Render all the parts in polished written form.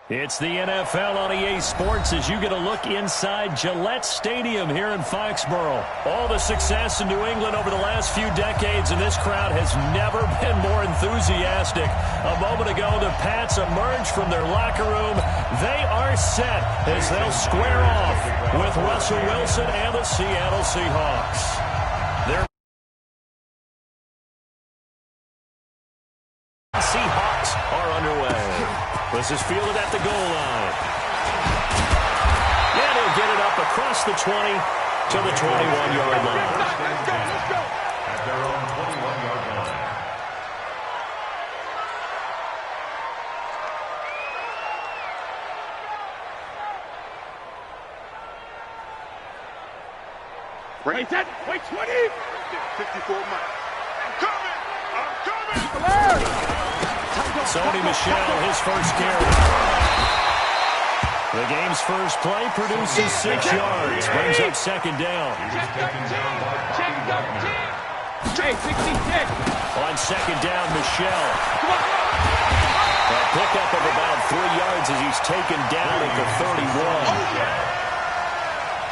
It's the NFL on EA Sports as you get a look inside Gillette Stadium here in Foxborough. All the success in New England over the last few decades, and this crowd has never been more enthusiastic. A moment ago, the Pats emerged from their locker room. They are set as they'll square off with Russell Wilson and the Seattle Seahawks. The Seahawks are underway. This is fielded at the goal line. And he'll get it up across the 20 to the 21-yard line. Let's go. At their own 21-yard line. Wait, 20. 54 miles. I'm coming. Sony Michel, his first carry. The game's first play produces 6 yards. Brings up second down. Hey, 66. On second down, Michel. A pickup of about 3 yards as he's taken down at the 31.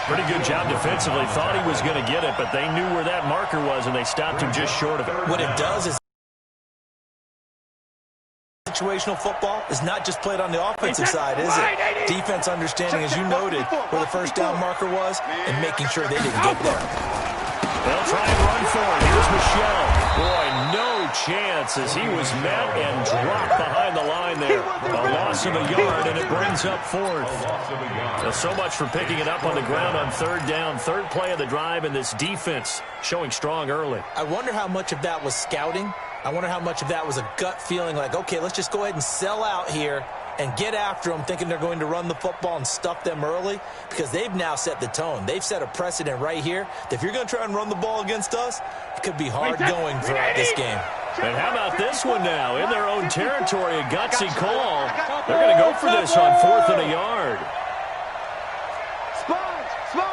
Pretty good job defensively. Thought he was going to get it, but they knew where that marker was, and they stopped him just short of it. What it does is situational football is not just played on the offensive side, is it? Defense understanding, as you noted, where the first down marker was and making sure they didn't get there. They'll try and run for it. Here's Michel. Boy, no chance as he was met and dropped behind the line there. A loss of a yard, and it brings up fourth. So much for picking it up on the ground on third down. Third play of the drive, and this defense showing strong early. I wonder how much of that was scouting. I wonder how much of that was a gut feeling like, okay, let's just go ahead and sell out here and get after them, thinking they're going to run the football and stuff them early, because they've now set the tone. They've set a precedent right here that if you're going to try and run the ball against us, it could be hard going throughout this game. And how about this one now? In their own territory, a gutsy call. They're going to go for this on 4th and a yard. Sponge. No.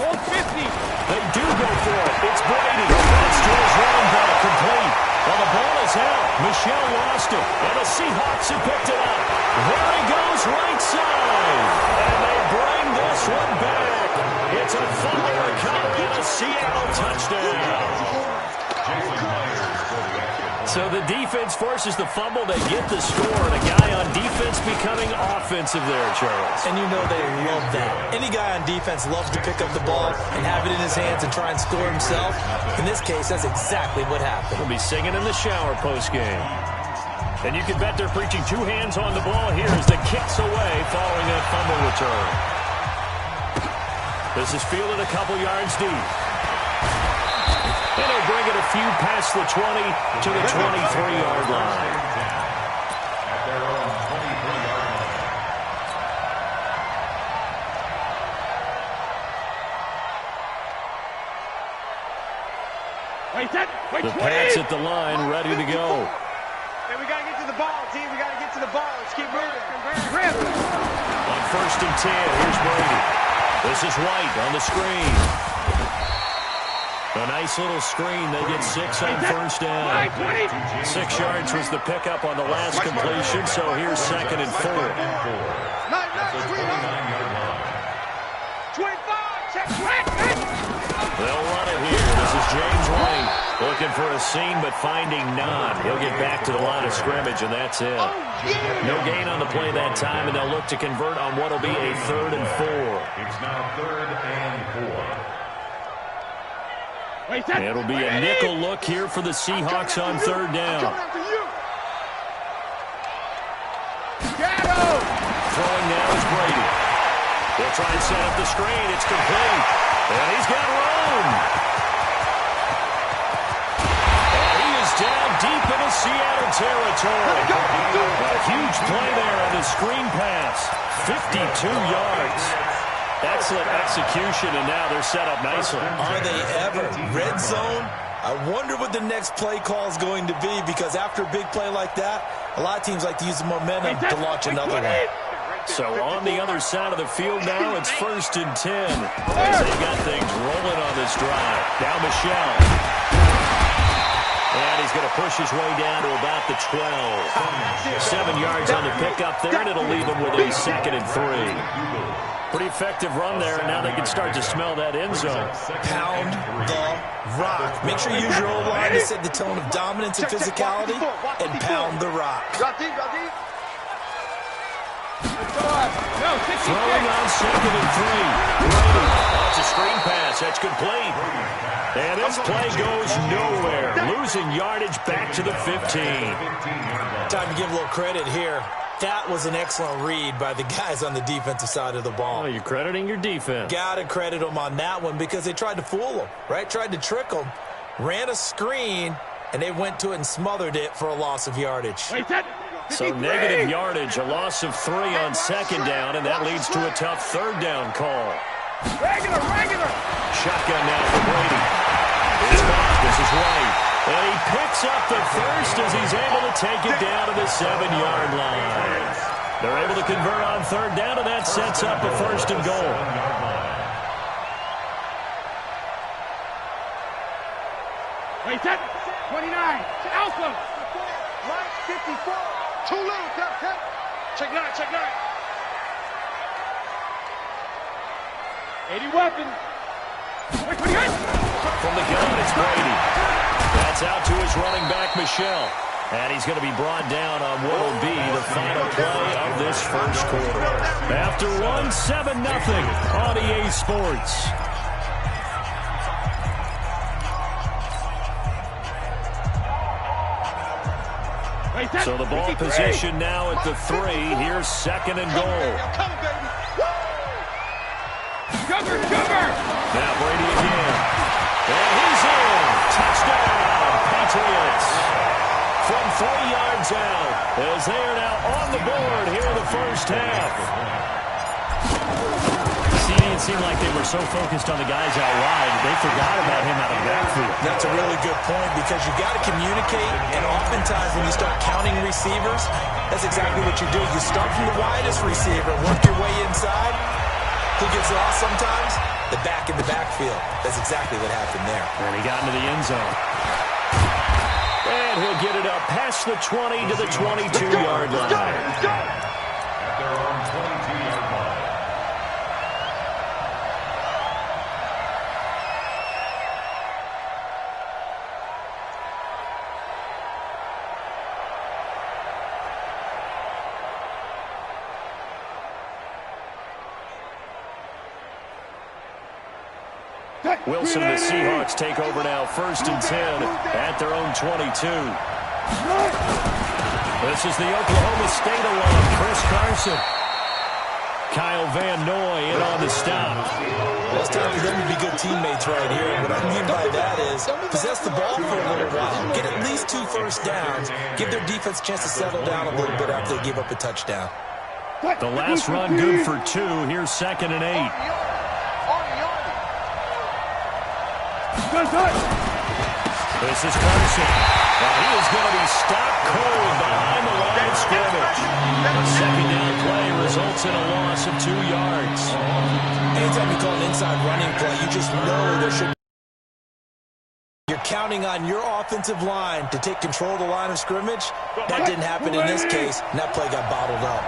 50. They do go for it. It's Brady. That's George running back complete. Well, the ball is out. Michel lost it. And the Seahawks have picked it up. There he goes, right side. And they bring this one back. It's a fumble recovery and a Seattle touchdown. So the defense forces the fumble. They get the score. And a guy on defense becoming offensive there, Charles. And you know they love that. Any guy on defense loves to pick up the ball and have it in his hands and try and score himself. In this case, that's exactly what happened. We'll be singing in the shower postgame. And you can bet they're preaching 2 hands on the ball here as the kick's away following that fumble return. This is fielded a couple yards deep. And they'll bring it a few past the 20 to the 23-yard line. At their own 23-yard line. The Pats at the line, ready to go. Hey, we got to get to the ball, team. We got to get to the ball. Let's keep moving. On 1st and 10, here's Brady. This is White on the screen. A nice little screen. They get 6 on first down. 6 yards was the pickup on the last completion, so here's 2nd and 4. 25. Check. They'll run it here. This is James White looking for a seam, but finding none. He'll get back to the line of scrimmage, and that's it. No gain on the play that time, and they'll look to convert on what will be a 3rd and 4. It's now 3rd and 4. It'll be a nickel look here for the Seahawks on 3rd down. Throwing now is Brady. They'll try and set up the screen. It's complete. And he's got room. And he is down deep into Seattle territory. A huge play there on the screen pass. 52 yards. Excellent execution, and now they're set up nicely. Are they ever? Red zone? I wonder what the next play call is going to be, because after a big play like that, a lot of teams like to use the momentum to launch another one. So on the other side of the field now, it's 1st and 10. As they got things drive. Now Michelle. And he's going to push his way down to about the 12. 7 yards on the pickup there, and it'll leave him with a 2nd and 3. Pretty effective run there, and now they can start to smell that end zone. Pound the rock. Make sure you use your O-line to set the tone of dominance and physicality, and pound the rock. Throwing on 2nd and 3. That's a screen pass. That's complete. And this play goes nowhere. Losing yardage back to the 15. Time to give a little credit here. That was an excellent read by the guys on the defensive side of the ball. Oh, you're crediting your defense. Got to credit them on that one because they tried to fool them, right? Tried to trick them. Ran a screen, and they went to it and smothered it for a loss of yardage. So negative yardage, a loss of 3 on 2nd down, and that leads to a tough 3rd down call. Regular. Shotgun now for Brady. It's This is White. And he picks up the first as he's able to take it down to the 7-yard line. They're able to convert on 3rd down, and that sets up a 1st and goal. Wait, set. 29. Alpha. Right, 54. Too low. Tap. Check 9. 80 weapon. Wait, 28. From the gun, it's Brady. That's out to his running back, Michelle. And he's going to be brought down on what will be the final play of this first quarter. After 1-7-0 on EA Sports. So the ball position now at the 3. Here's 2nd and goal. Now Brady again. And he's in. Touchdown, Patriots. From 3 yards out, as they are now on the board here in the first half. It seemed like they were so focused on the guys out wide, they forgot about him out of the backfield. That's a really good point because you got to communicate, and oftentimes when you start counting receivers, that's exactly what you do. You start from the widest receiver, work your way inside. Who gets lost sometimes? The back in the backfield. That's exactly what happened there. And he got into the end zone. And he'll get it up past the 20 to the 22-yard line. At their own 22-yard line. Wilson and the Seahawks take over now, 1st and 10 at their own 22. This is the Oklahoma State alum, Chris Carson. Kyle Van Noy in on the stop. Well, it's time for them to be good teammates right here. And what I mean by that is possess the ball for a little while, get at least 2 first downs, give their defense a chance to settle down a little bit after they give up a touchdown. The last run good for 2. Here's 2nd and 8. This is Carson. Now he is going to be stopped cold behind the line of scrimmage. A 2nd down play results in a loss of 2 yards. Anytime you call an inside running play, you just know there should be. You're counting on your offensive line to take control of the line of scrimmage. That didn't happen in this case, and that play got bottled up.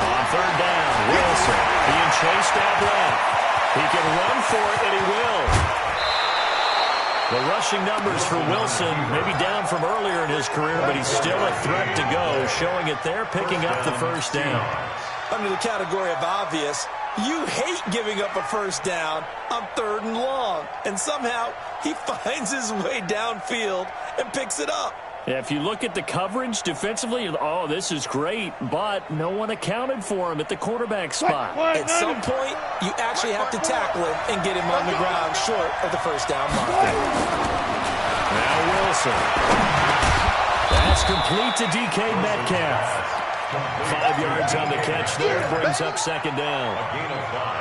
On 3rd down, Wilson being chased out left. He can run for it, and he will. The rushing numbers for Wilson maybe down from earlier in his career, but he's still a threat to go, showing it there, picking up the 1st down. Under the category of obvious, you hate giving up a 1st down on 3rd and long, and somehow he finds his way downfield and picks it up. Yeah, if you look at the coverage defensively, oh, this is great, but no one accounted for him at the quarterback spot. At some point, you actually have to tackle him and get him on the ground short of the 1st down marker. Now Wilson. That's complete to DK Metcalf. 5 yards on the catch there, brings up 2nd down.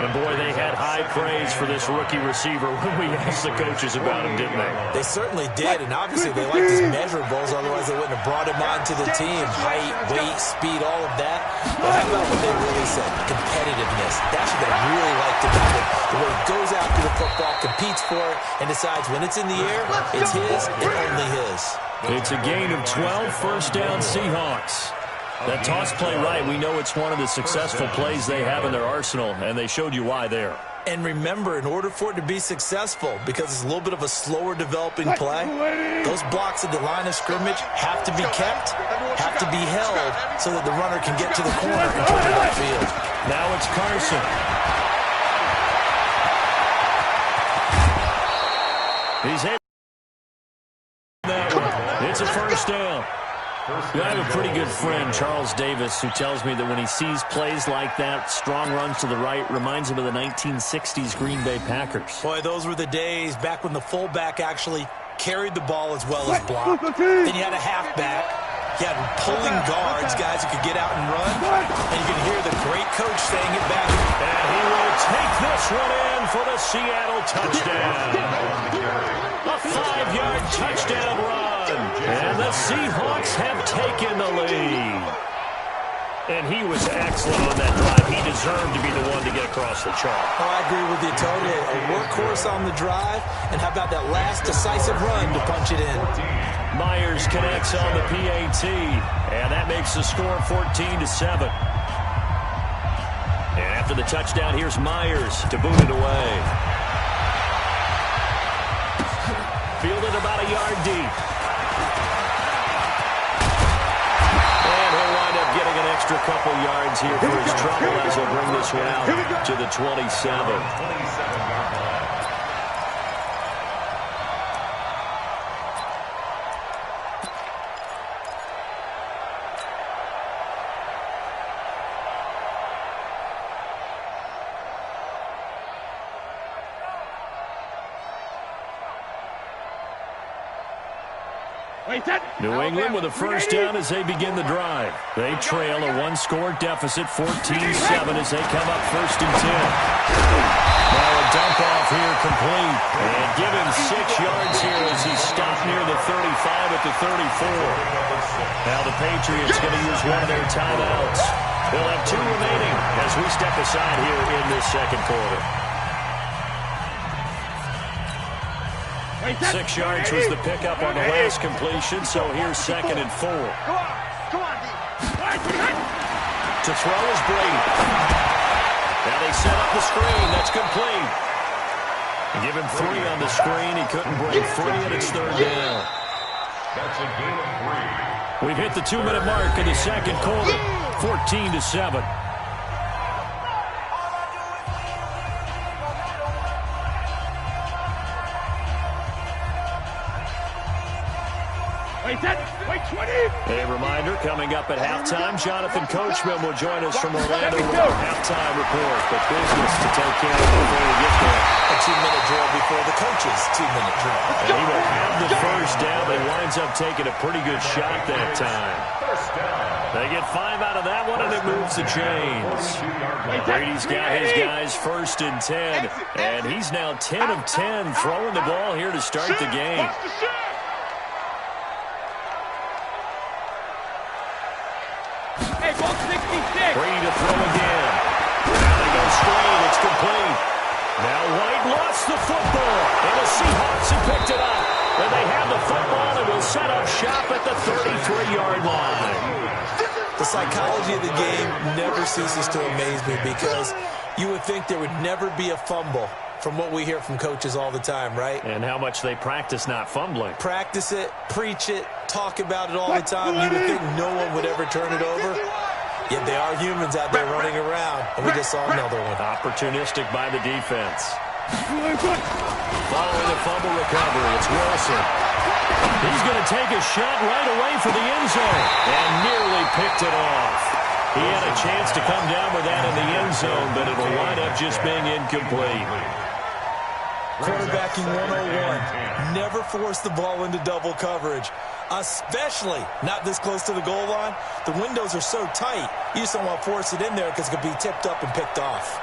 And boy, they had high praise for this rookie receiver when we asked the coaches about him, didn't they? They certainly did, and obviously they liked his measurables, otherwise they wouldn't have brought him onto the team. Height, weight, speed, all of that. But how about what they really said? Competitiveness. That's what they really football, competes for it, and decides when it's in the air, it's his and only his. It's a gain of 12, first down Seahawks. That toss play right, we know it's one of the successful plays they have in their arsenal, and they showed you why there. And remember, in order for it to be successful, because it's a little bit of a slower developing play, those blocks at the line of scrimmage have to be kept, have to be held, so that the runner can get to the corner and turn it upfield. Now it's Carson. He's able to that one. It's a first down. I have a pretty good friend, Charles Davis, who tells me that when he sees plays like that, strong runs to the right, reminds him of the 1960s Green Bay Packers. Boy, those were the days back when the fullback actually carried the ball as well as blocked. Then you had a halfback. You had pulling guards, guys who could get out and run. And you could hear the great coach saying it back. And he will take this one in for the Seattle touchdown. A 5-yard touchdown run. And the Seahawks have taken the lead. And he was excellent on that drive. He deserved to be the one to get across the chalk. Oh, I agree with you totally. A workhorse on the drive. And how about that last decisive run to punch it in? Myers connects on the PAT. And that makes the score 14-7. And after the touchdown, here's Myers to boot it away. Fielded about a yard deep. And he'll wind up getting an extra couple yards here for his trouble as he'll bring this one out to the 27. New England with a first down as they begin the drive. They trail a one-score deficit, 14-7 as they come up first and 10. Now a dump-off here complete. And give him 6 yards here as he stopped near the 35 at the 34. Now the Patriots going to use one of their timeouts. They'll have 2 remaining as we step aside here in this second quarter. 6 yards was the pickup on the last completion, so here's 2nd and 4. Come on, To throw is Brady. Now they set up the screen. That's complete. Give him 3 on the screen. He couldn't break free, and it's 3rd down. That's a gain of 3. We've hit the 2-minute mark in the second quarter, 14-7. A reminder, coming up at halftime, Jonathan Coachman will join us from Orlando with our halftime report. But business to take care of before we get there. A 2-minute drill before the coach's 2-minute drill. And he will have the first down, but he winds up taking a pretty good shot that time. They get 5 out of that one, and it moves the chains. Brady's got his guys 1st and 10, and he's now 10 of 10 throwing the ball here to start the game. Brady to throw again. Now they go straight. It's complete. Now White lost the football. And the Seahawks have picked it up. And they have the football and will set up shop at the 33-yard line. The psychology of the game never ceases to amaze me because you would think there would never be a fumble from what we hear from coaches all the time, right? And how much they practice not fumbling. Practice it, preach it, talk about it all the time. You would think no one would ever turn it over. Yet they are humans out there running around, and we just saw another one. Opportunistic by the defense. Following the fumble recovery, it's Wilson. He's going to take a shot right away for the end zone and nearly picked it off. He had a chance to come down with that in the end zone, but it'll wind up just being incomplete. Quarterbacking 101. Never force the ball into double coverage, especially not this close to the goal line. The windows are so tight, you just don't want to force it in there because it could be tipped up and picked off.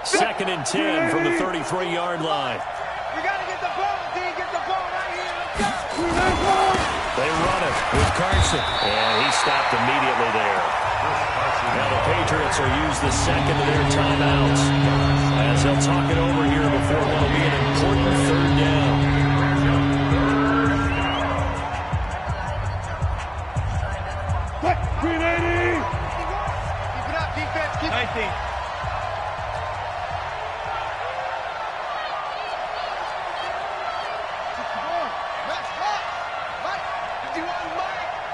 Second and 10 from the 33-yard line. We got to get the ball, D. Get the ball right here. Let's go. They run it with Carson. And he stopped immediately there. Now the Patriots will use the second of their timeouts as they'll talk it over here before what will be an important third down. Keep it up, defense. Keep it up.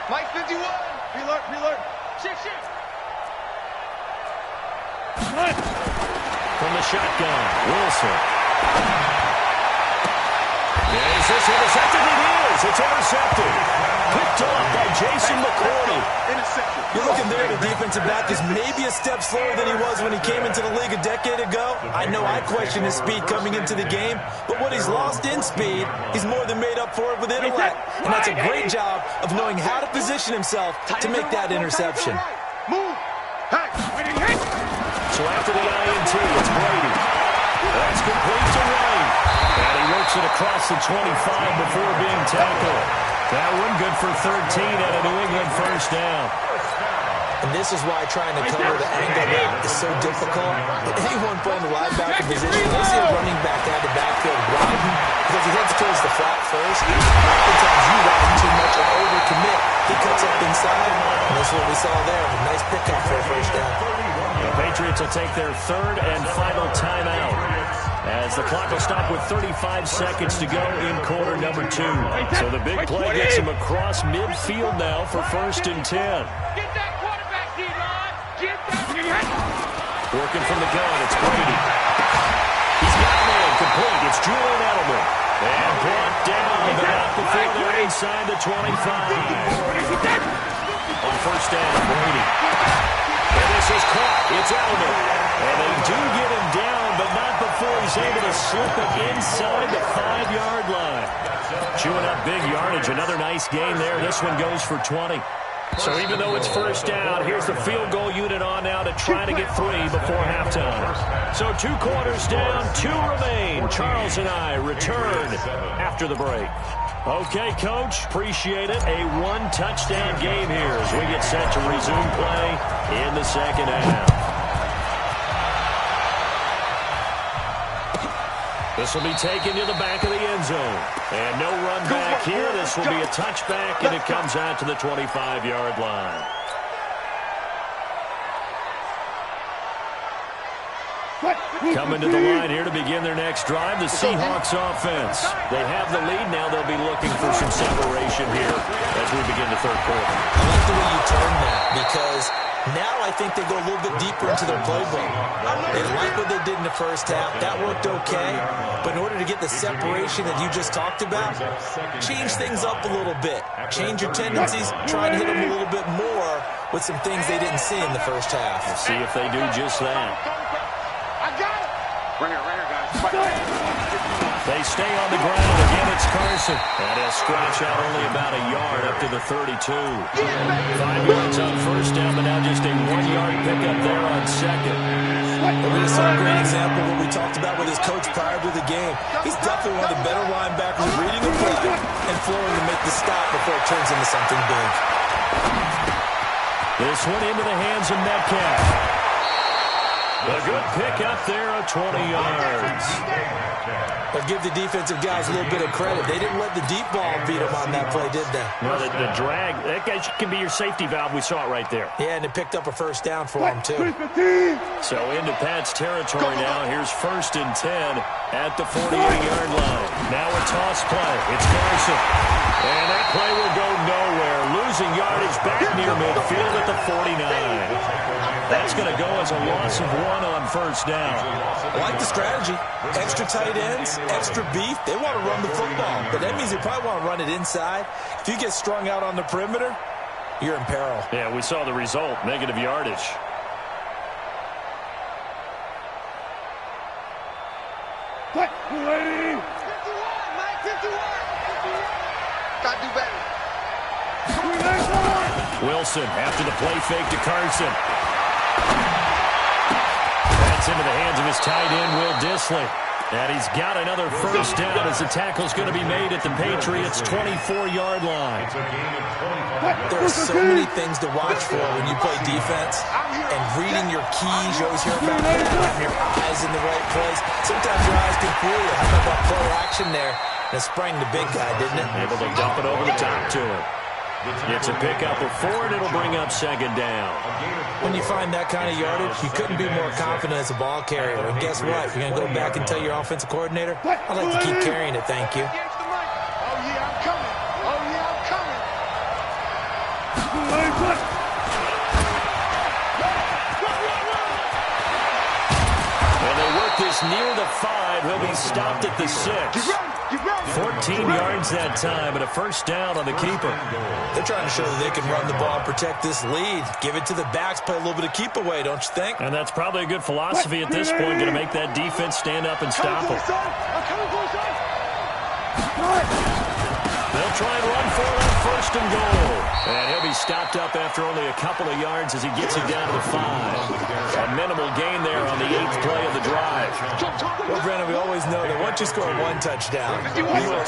Mike 51. Preload. Shift. From the shotgun, Wilson. Is this intercepted? It is. It's intercepted. Picked off by Jason McCourty. You're looking there at a defensive back is maybe a step slower than he was when he came into the league a decade ago. I know I questioned his speed coming into the game, but what he's lost in speed, he's more than made up for it with intellect. And that's a great job of knowing how to position himself to make that interception. Move. So after the INT, it's Brady. That's complete to Wayne. And he works it across the 25 before being tackled. That one good for 13 and a New England first down. And this is why trying to cover the angle that is so difficult. Anyone playing the linebacker position, they see a running back out of the backfield widen because he heads towards the flat first. Oftentimes you widen too much and overcommit. He cuts up inside, and that's what we saw there. A nice pickup for a first down. The Patriots will take their third and final timeout as the clock will stop with 35 seconds to go in quarter number 2. So the big play gets him across midfield now for first and 10. Get that quarterback, D-line. Get that. Working from the gun, it's Brady. He's got a man complete. It's Julian Edelman. And brought down, but not before they're inside the 25. On first down, Brady. And this is caught. It's Edelman. And they do get him down, but not before he's able to slip it inside the 5-yard line. Chewing up big yardage. Another nice gain there. This one goes for 20. So even though it's first down, here's the field goal unit on now to try to get 3 before halftime. So 2 quarters down, 2 remain. Charles and I return after the break. Okay, Coach, appreciate it. A 1-touchdown game here as we get set to resume play in the second half. This will be taken to the back of the end zone. And no run back here. This will be a touchback, and it comes out to the 25-yard line. Coming to the line here to begin their next drive, the Seahawks offense. They have the lead. Now they'll be looking for some separation here as we begin the third quarter. I like the way you turn that because now I think they go a little bit deeper into their playbook. They like what they did in the first half. That worked okay. But in order to get the separation that you just talked about, change things up a little bit. Change your tendencies. Try to hit them a little bit more with some things they didn't see in the first half. We'll see if they do just that. I got it. Right here, guys. They stay on the ground. Again, it's Carson. And he'll scratch out only about a yard up to the 32. 5 yards on first down, but now just a 1-yard pickup there on second. And we just saw a great example of what we talked about with his coach prior to the game. He's definitely one of the better linebackers at reading the play and flowing to make the stop before it turns into something big. This one into the hands of Metcalf. A good pick up there of 20 yards. But give the defensive guys a little bit of credit. They didn't let the deep ball beat them on that play, did they? Well, the drag, that guy can be your safety valve. We saw it right there. Yeah, and it picked up a first down for him, too. So into Pat's territory now. Here's first and 10 at the 48-yard line. Now a toss play. It's Carson. And that play will go nowhere. Losing yardage back near midfield at the 49. That's going to go as a loss of 1 on first down. I like the strategy. Extra tight ends, extra beef. They want to run the football, but that means they probably want to run it inside. If you get strung out on the perimeter, you're in peril. Yeah, we saw the result, negative yardage. Ready? 51, Mike, 51. Gotta do better. Wilson after the play fake to Carson. That's into the hands of his tight end, Will Dissly. And he's got another first down as the tackle's going to be made at the Patriots' 24-yard line. There are so many things to watch for when you play defense. And reading your keys, you always hear about that, having your eyes in the right place. Sometimes your eyes can fool you. How about that play action there? And it sprang the big guy, didn't it? Able to dump it over the top to him. It's a pickup of 4, and it'll bring up second down. When you find that kind of yardage, you couldn't be more confident as a ball carrier. And guess what? If you're going to go back and tell your offensive coordinator, I'd like to keep carrying it, thank you. Oh, yeah, I'm coming. Oh, yeah, I'm coming. When they work this near the 5, he'll be stopped at the 6. 14 yards that time, and a first down on the keeper. They're trying to show that they can run the ball and protect this lead. Give it to the backs, play a little bit of keep away, don't you think? And that's probably a good philosophy at this point, going to make that defense stand up and stop them. They'll try and run for it on first and goal. And he'll be stopped up after only a couple of yards as he gets it down to the 5. A minimal gain there on the 8th play of the drive. Well, Brandon, we always know that once you score one touchdown, you are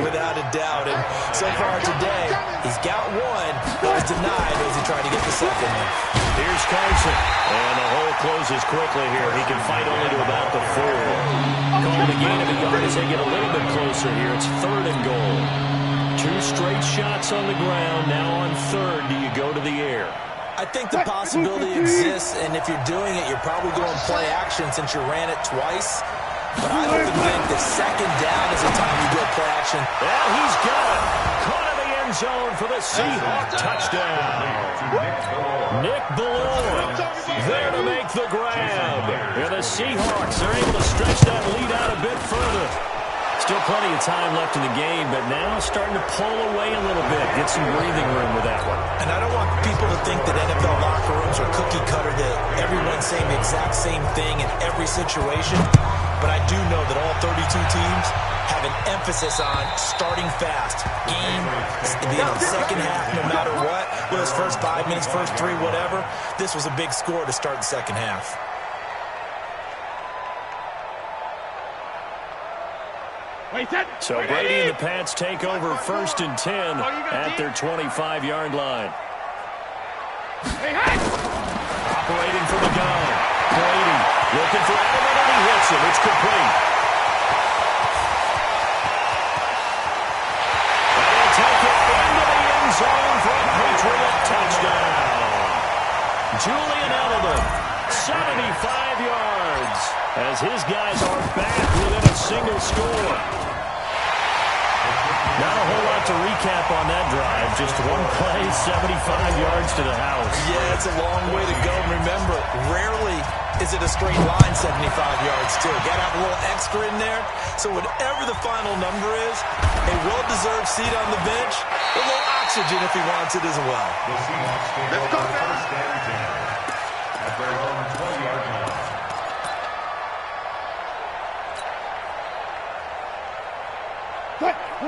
without a doubt. And so far today, he's got one, but was denied as he tried to get the second one. Here's Carson. And the hole closes quickly here. He can fight only to about the 4. Call the gain of a yard as they get a little bit closer here. It's 3rd and goal. 2 straight shots on the ground. Now on 3rd, do you go to the air? I think the possibility exists, and if you're doing it, you're probably going play action since you ran it twice. But I often think that second down is the time you go play action. And he's got it. Caught in the end zone for the Seahawks touchdown. Nick Ballore there to make the grab. And the Seahawks are able to stretch that lead out a bit further. Still plenty of time left in the game, but now starting to pull away a little bit. Get some breathing room with that one. And I don't want people to think that NFL locker rooms are cookie cutter, that everyone's saying the exact same thing in every situation. But I do know that all 32 teams have an emphasis on starting fast. Game, second half, no matter what. Whether it's first 5 minutes, first 3, whatever. This was a big score to start the second half. So Brady and the Pats take over 1st and 10 at their 25-yard line. Operating from the gun. Brady looking for Edelman, and he hits him. It's complete. And he'll take it into the end zone for a Patriot touchdown. Julian Edelman, 75 yards, as his guys are back within a single score. Not a whole lot to recap on that drive. Just one play, 75 yards to the house. Yeah, it's a long way to go. Remember, rarely is it a straight line 75 yards, too. Got to have a little extra in there. So whatever the final number is, a well-deserved seat on the bench, a little oxygen if he wants it as well. The Seahawks take over first and 10 at their own 20-yard line.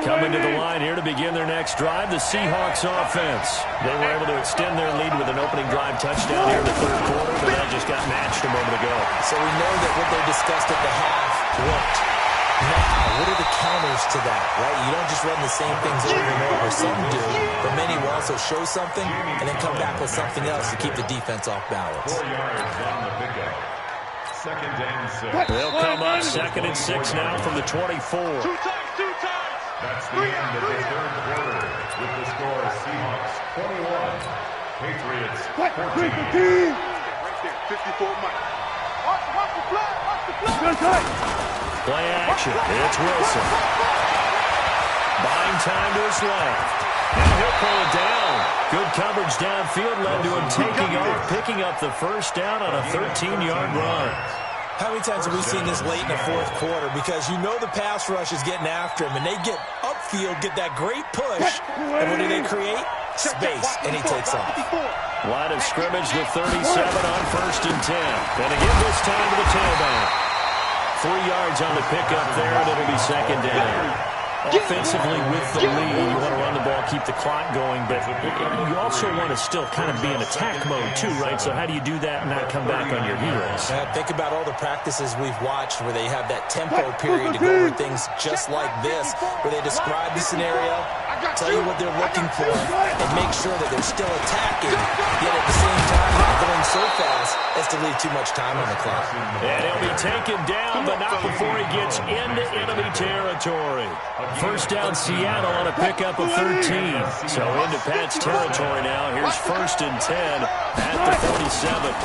Coming to the line here to begin their next drive, the Seahawks offense. They were able to extend their lead with an opening drive touchdown here in the 3rd quarter, but that just got matched a moment ago. So we know that what they discussed at the half worked. Now, what are the counters to that, right? You don't just run the same things over and over. Some do, but many will also show something and then come back with something else to keep the defense off balance. 4 yards on the pickup. 2nd and 6. They'll come up 2nd and 6 now from the 24. That's the end of the 3rd quarter with the score Seahawks 21, Patriots 14. 54 Mike. Watch the play. Play action. It's Wilson. Buying time to his left. And he'll pull it down. Good coverage downfield led to him taking off, picking up the first down on a 13-yard run. How many times have we seen this late in the 4th quarter? Because you know the pass rush is getting after him, and they get upfield, get that great push, and what do they create? Space, and he takes off. Line of scrimmage, the 37 on 1st and 10. And again this time to the tailback. 3 yards on the pickup there, and it'll be 2nd down. Offensively with the lead, you want to run the ball, keep the clock going, but you also want to still kind of be in attack mode too, right? So how do you do that and not come back on your heels? Think about all the practices we've watched where they have that tempo period to go over things just like this, where they describe the scenario, tell you what they're looking for, and make sure that they're still attacking, yet at the same time not going so fast as to leave too much time on the clock. And he'll be taken down, but not before he gets into enemy territory. First down, Seattle on a pickup of 13. So into Pat's territory now. Here's 1st and 10 at the 47.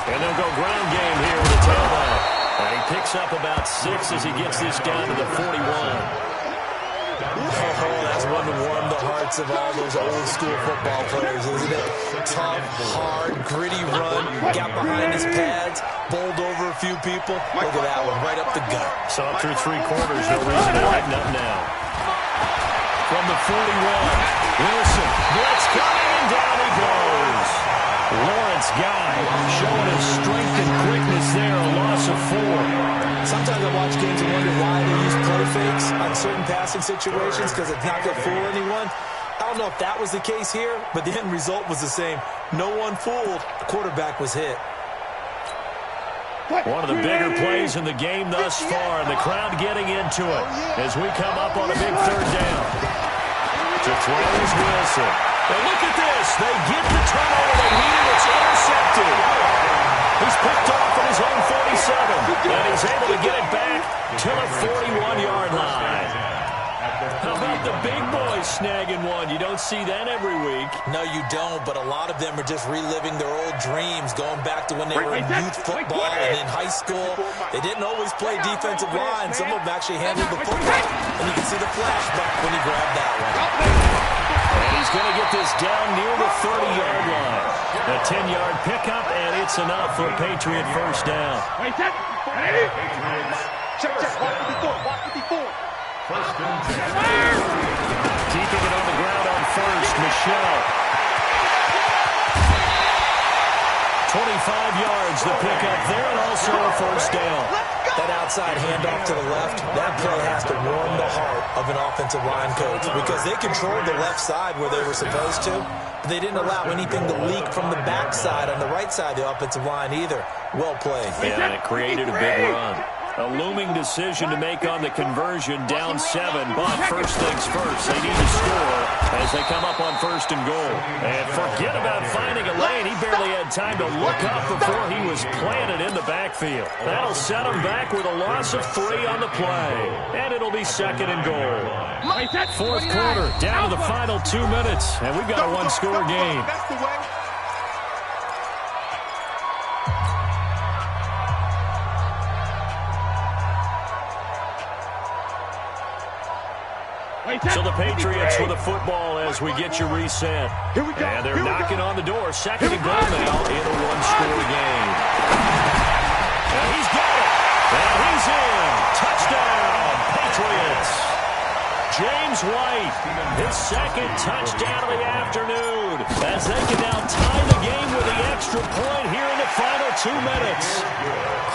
And they'll go ground game here with the tailback. And he picks up about 6 as he gets this down to the 41. Oh, that's one to warm the hearts of all those old-school football players, isn't it? Tough, hard, gritty run, got behind his pads, bowled over a few people. Look at that one, right up the gut. So up through 3 quarters, no reason to lighten up now. From the 41, Wilson, blitz coming, and down he goes. Lawrence Guy showing his strength and quickness there, a loss of 4. Sometimes I watch games and wonder why they use play fakes on certain passing situations because it's not going to fool anyone. I don't know if that was the case here, but the end result was the same. No one fooled. The quarterback was hit. One of the bigger plays in the game thus far, and the crowd getting into it as we come up on a big 3rd down. To throw is Wilson. And look at this. They get the turnover they needed. It's intercepted. He's picked off at his own 47, and he's able to get it back to the 41-yard line. How about the big boys snagging one? You don't see that every week. No, you don't, but a lot of them are just reliving their old dreams, going back to when they were in youth football and in high school. They didn't always play defensive line. Some of them actually handled the football, and you can see the flashback when he grabbed that one. And he's going to get this down near the 30-yard line. A 10-yard pickup, and it's enough for a Patriot first down. Check, walk 54. First and 10. Keeping it on the ground on first, Michelle. 25 yards, the pickup there, and also a first down. That outside handoff to the left, that play has to warm the heart of an offensive line coach because they controlled the left side where they were supposed to, but they didn't allow anything to leak from the backside on the right side of the offensive line either. Well played. Yeah, and it created a big run. A looming decision to make on the conversion, down 7, but first things first, they need to score as they come up on 1st and goal. And forget about finding a lane. He barely had time to look up before he was planted in the backfield. That'll set him back with a loss of 3 on the play. And it'll be 2nd and goal. 4th quarter, down to the final 2 minutes, and we've got a 1-score game. So the Patriots with a football as we get you reset. And they're knocking on the door. 2nd and goal now in a 1-score game. And he's got it. And he's in. Touchdown, Patriots. James White, his 2nd touchdown of the afternoon. As they can now tie the game with the extra point here in the final 2 minutes.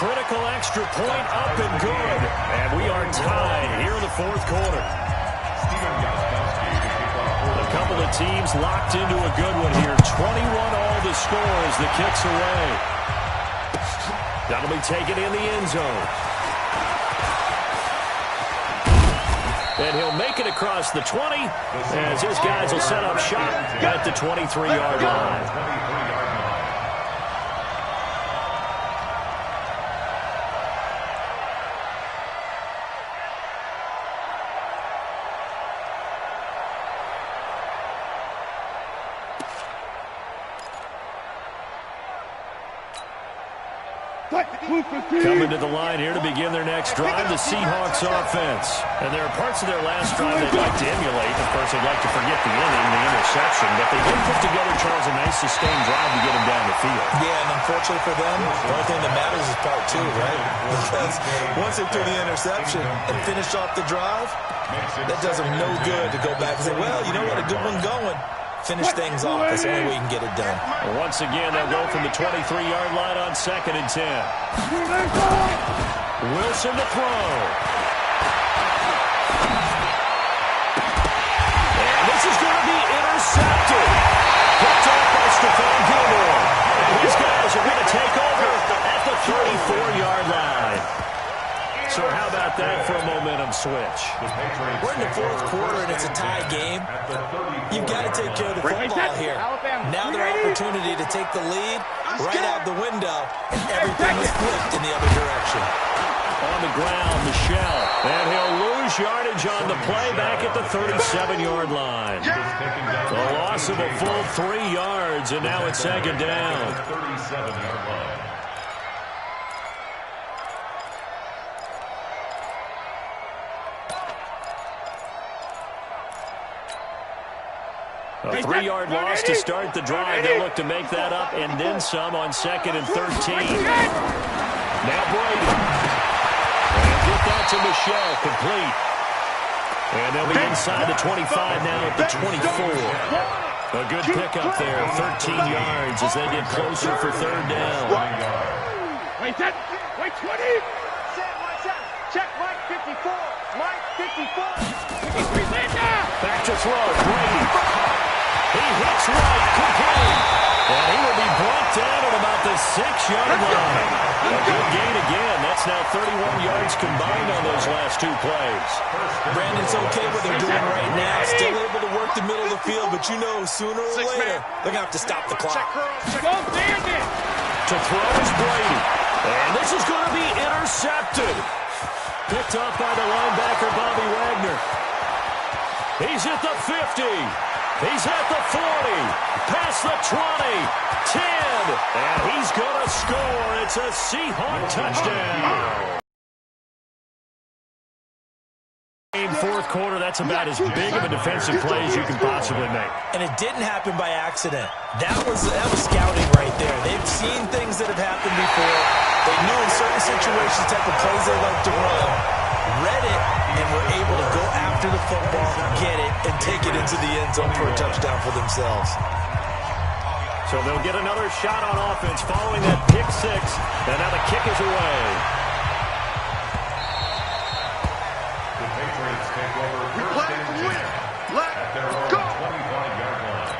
Critical extra point up and good. And we are tied here in the 4th quarter. A couple of teams locked into a good one here. 21-all the score as the kick's away. That'll be taken in the end zone. And he'll make it across the 20 as his guys will set up shop at the 23-yard line. Coming to the line here to begin their next drive, the Seahawks offense. And there are parts of their last drive they'd like to emulate. Of course, they'd like to forget the inning, the interception, but they did put together, Charles, a nice sustained drive to get them down the field. Yeah, and unfortunately for them, the only thing that matters is part 2, right? Because once they threw the interception and finished off the drive, that does them no good to go back and say, well, you know what, a good one going. Finish things off. That's the only way you can get it done. Well, once again, they'll go from the 23-yard line on 2nd and 10. Wilson to throw. that for a momentum switch. We're in the fourth quarter, and it's a tie game. You've got to take care of the football here. Now their opportunity to take the lead right out the window, and everything is flipped in the other direction. On the ground, Michelle. And he'll lose yardage on the play back at the 37-yard line. The loss of a full 3 yards, and now it's second down. 37-yard line. A 3-yard loss to start the drive. They'll look to make that up and then some on 2nd and 13. Now Brady. And get that to Michelle, complete. And they'll be inside the 25 now at the 24. A good pickup there, 13 yards as they get closer for third down. Wait 20. Check Mike 54. Mike 54. Back to throw, Brady. He hits right, complete. And he will be brought down at about the 6-yard line. A good gain again. That's now 31 yards combined on those last 2 plays. Brandon's okay what they're doing right now. Still able to work the middle of the field, but you know sooner or later they're going to have to stop the clock. To throw is Brady. And this is going to be intercepted. Picked up by the linebacker, Bobby Wagner. He's at the 50. He's at the 40. Past the 20. 10. And he's going to score. It's a Seahawk touchdown. Fourth quarter, that's about as big of a defensive play as you can possibly make. And it didn't happen by accident. That was scouting right there. They've seen things that have happened before. They knew in certain situations the type of plays they like to run, read it, and were able to go after the football, get it, and take it into the end zone for a touchdown for themselves. So they'll get another shot on offense following that pick 6, and now the kick is away. Patriots take over first and 10 at their own 25-yard line.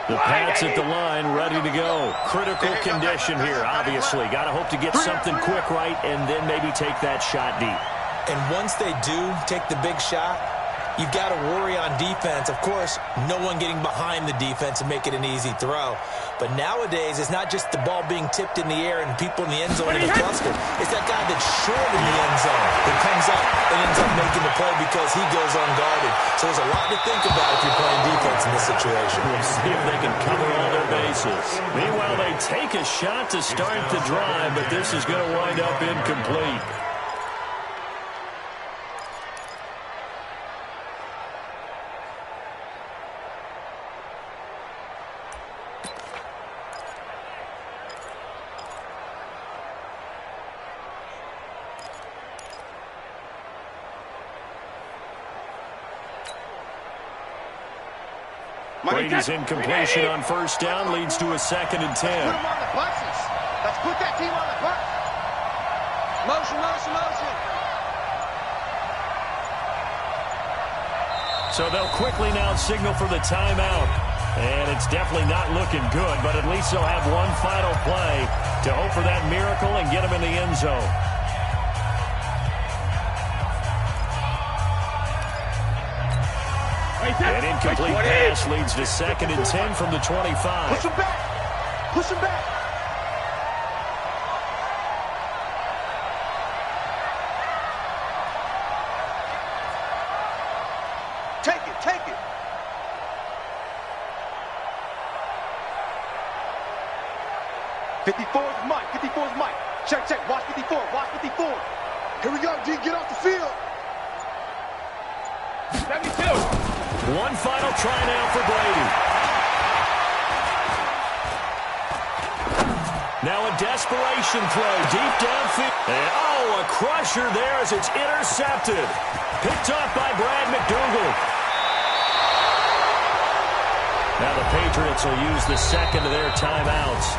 The Pats at the line, ready to go. Critical condition here, obviously. Got to hope to get something quick right and then maybe take that shot deep. And once they do take the big shot, you've got to worry on defense. Of course, no one getting behind the defense and make it an easy throw. But nowadays, it's not just the ball being tipped in the air and people in the end zone in a cluster. It's that guy that's short in the end zone that comes up and ends up making the play because he goes unguarded. So there's a lot to think about if you're playing defense in this situation. We'll see if they can cover all their bases. Meanwhile, they take a shot to start the drive, but this is going to wind up incomplete. Brady's incompletion on first down leads to a 2nd and 10. Put them on the buses. Let's put that team on the bus. Motion. So they'll quickly now signal for the timeout. And it's definitely not looking good, but at least they'll have one final play to hope for that miracle and get them in the end zone. An incomplete pass leads to 2nd and 10 from the 25. Push him back. Take it. '54's Mike. Check. Watch 54. Here we go, D. Get off the field. 72. One final try now for Brady. Now a desperation throw deep downfield. And, a crusher there as it's intercepted. Picked up by Brad McDougal. Now the Patriots will use the 2nd of their timeouts.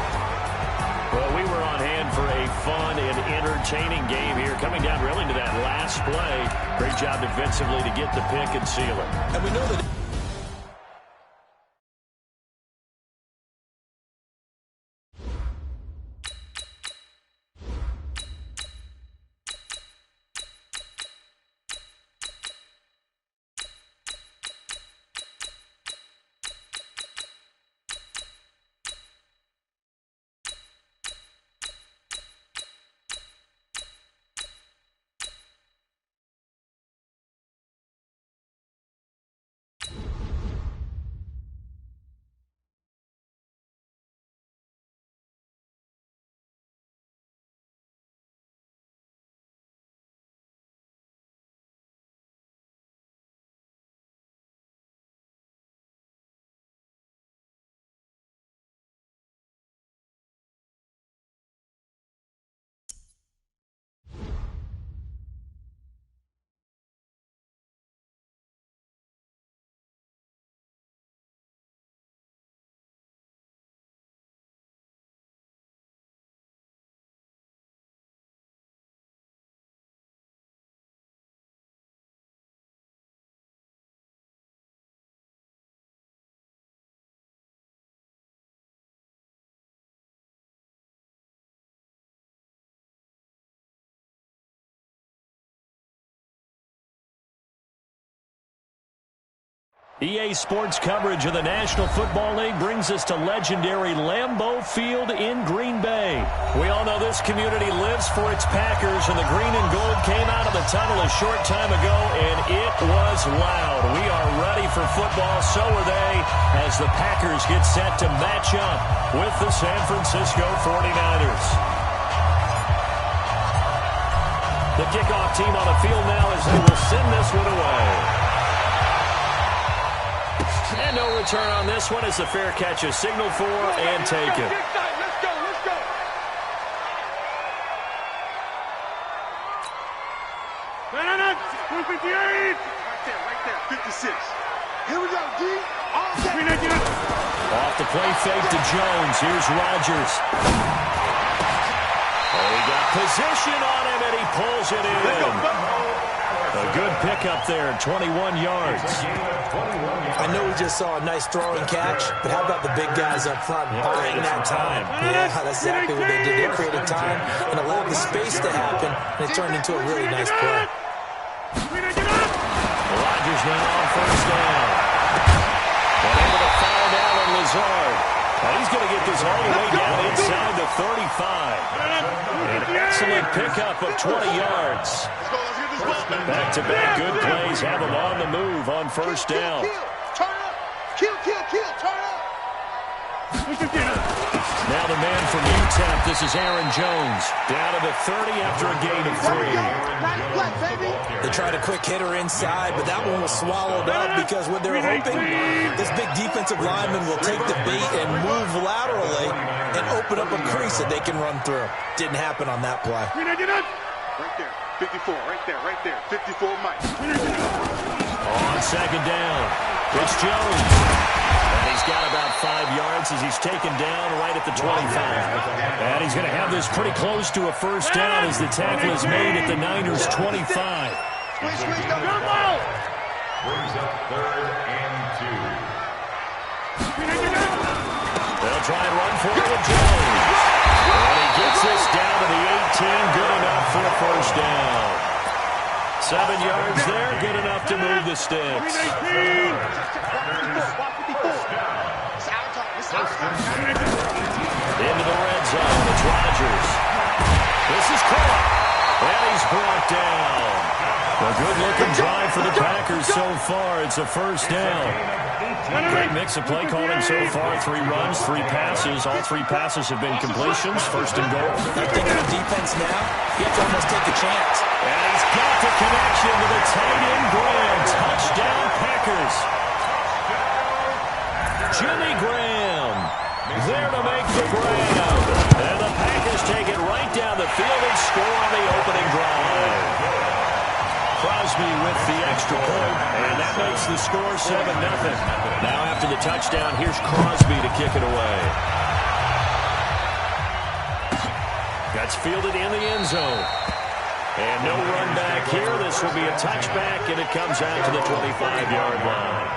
Well, we were on hand for a fun and entertaining game here, coming down really to that last play. Great job defensively to get the pick and seal it. And we know that EA Sports coverage of the National Football League brings us to legendary Lambeau Field in Green Bay. We all know this community lives for its Packers, and the green and gold came out of the tunnel a short time ago, and it was loud. We are ready for football, so are they, as the Packers get set to match up with the San Francisco 49ers. The kickoff team on the field now as they will send this one away. And no return on this one as the fair catch is signaled for and taken. Let's go, let's go. Right there, 56. Here we go, D. Off the play fake to Jones. Here's Rodgers. Oh, he got position on him, and he pulls it in. A good pickup there, 21 yards. I know we just saw a nice throwing catch, but how about the big guys up front buying that time? Yeah, that's exactly what they did. They created time and allowed the space to happen, and it turned into a really nice play. Rodgers now on first down. And able to foul down on Lazard. Now he's going to get this all the way down inside the 35. An excellent pickup of 20 yards. Back-to-back good plays have them on the move on first down. Turn up. Kill, turn up. Now the man from UTEP, this is Aaron Jones. Down to the 30 after a gain of 3. They tried a quick hitter inside, but that one was swallowed up because what they're hoping, this big defensive lineman will take the bait and move laterally and open up a crease that they can run through. Didn't happen on that play. Right there, 54, right there, 54 Mike. On second down, it's Jones. And he's got about 5 yards as he's taken down right at the 25. And he's going to have this pretty close to a first down as the tackle is made at the Niners' 25. Squeeze, go. Brings up 3rd and 2. They'll try and run for it with Jones. And he gets this down to the 18, good enough for a first down. 7 yards there, good enough to move the sticks. Into the red zone, it's Rodgers. This is caught, and he's brought down. A good-looking drive for the Packers so far. It's a first down. Great mix of play calling so far. 3 runs, 3 passes. All 3 passes have been completions. First and goal. I think of the defense now, you have to almost take a chance. And he's got the connection to the tight end Graham. Touchdown Packers. Jimmy Graham there to make the grab. And the Packers take it right down the field and score on the opening drive. Crosby with the extra point, and that makes the score 7-0. Now after the touchdown, here's Crosby to kick it away. That's fielded in the end zone. And no run back here. This will be a touchback, and it comes out to the 25-yard line.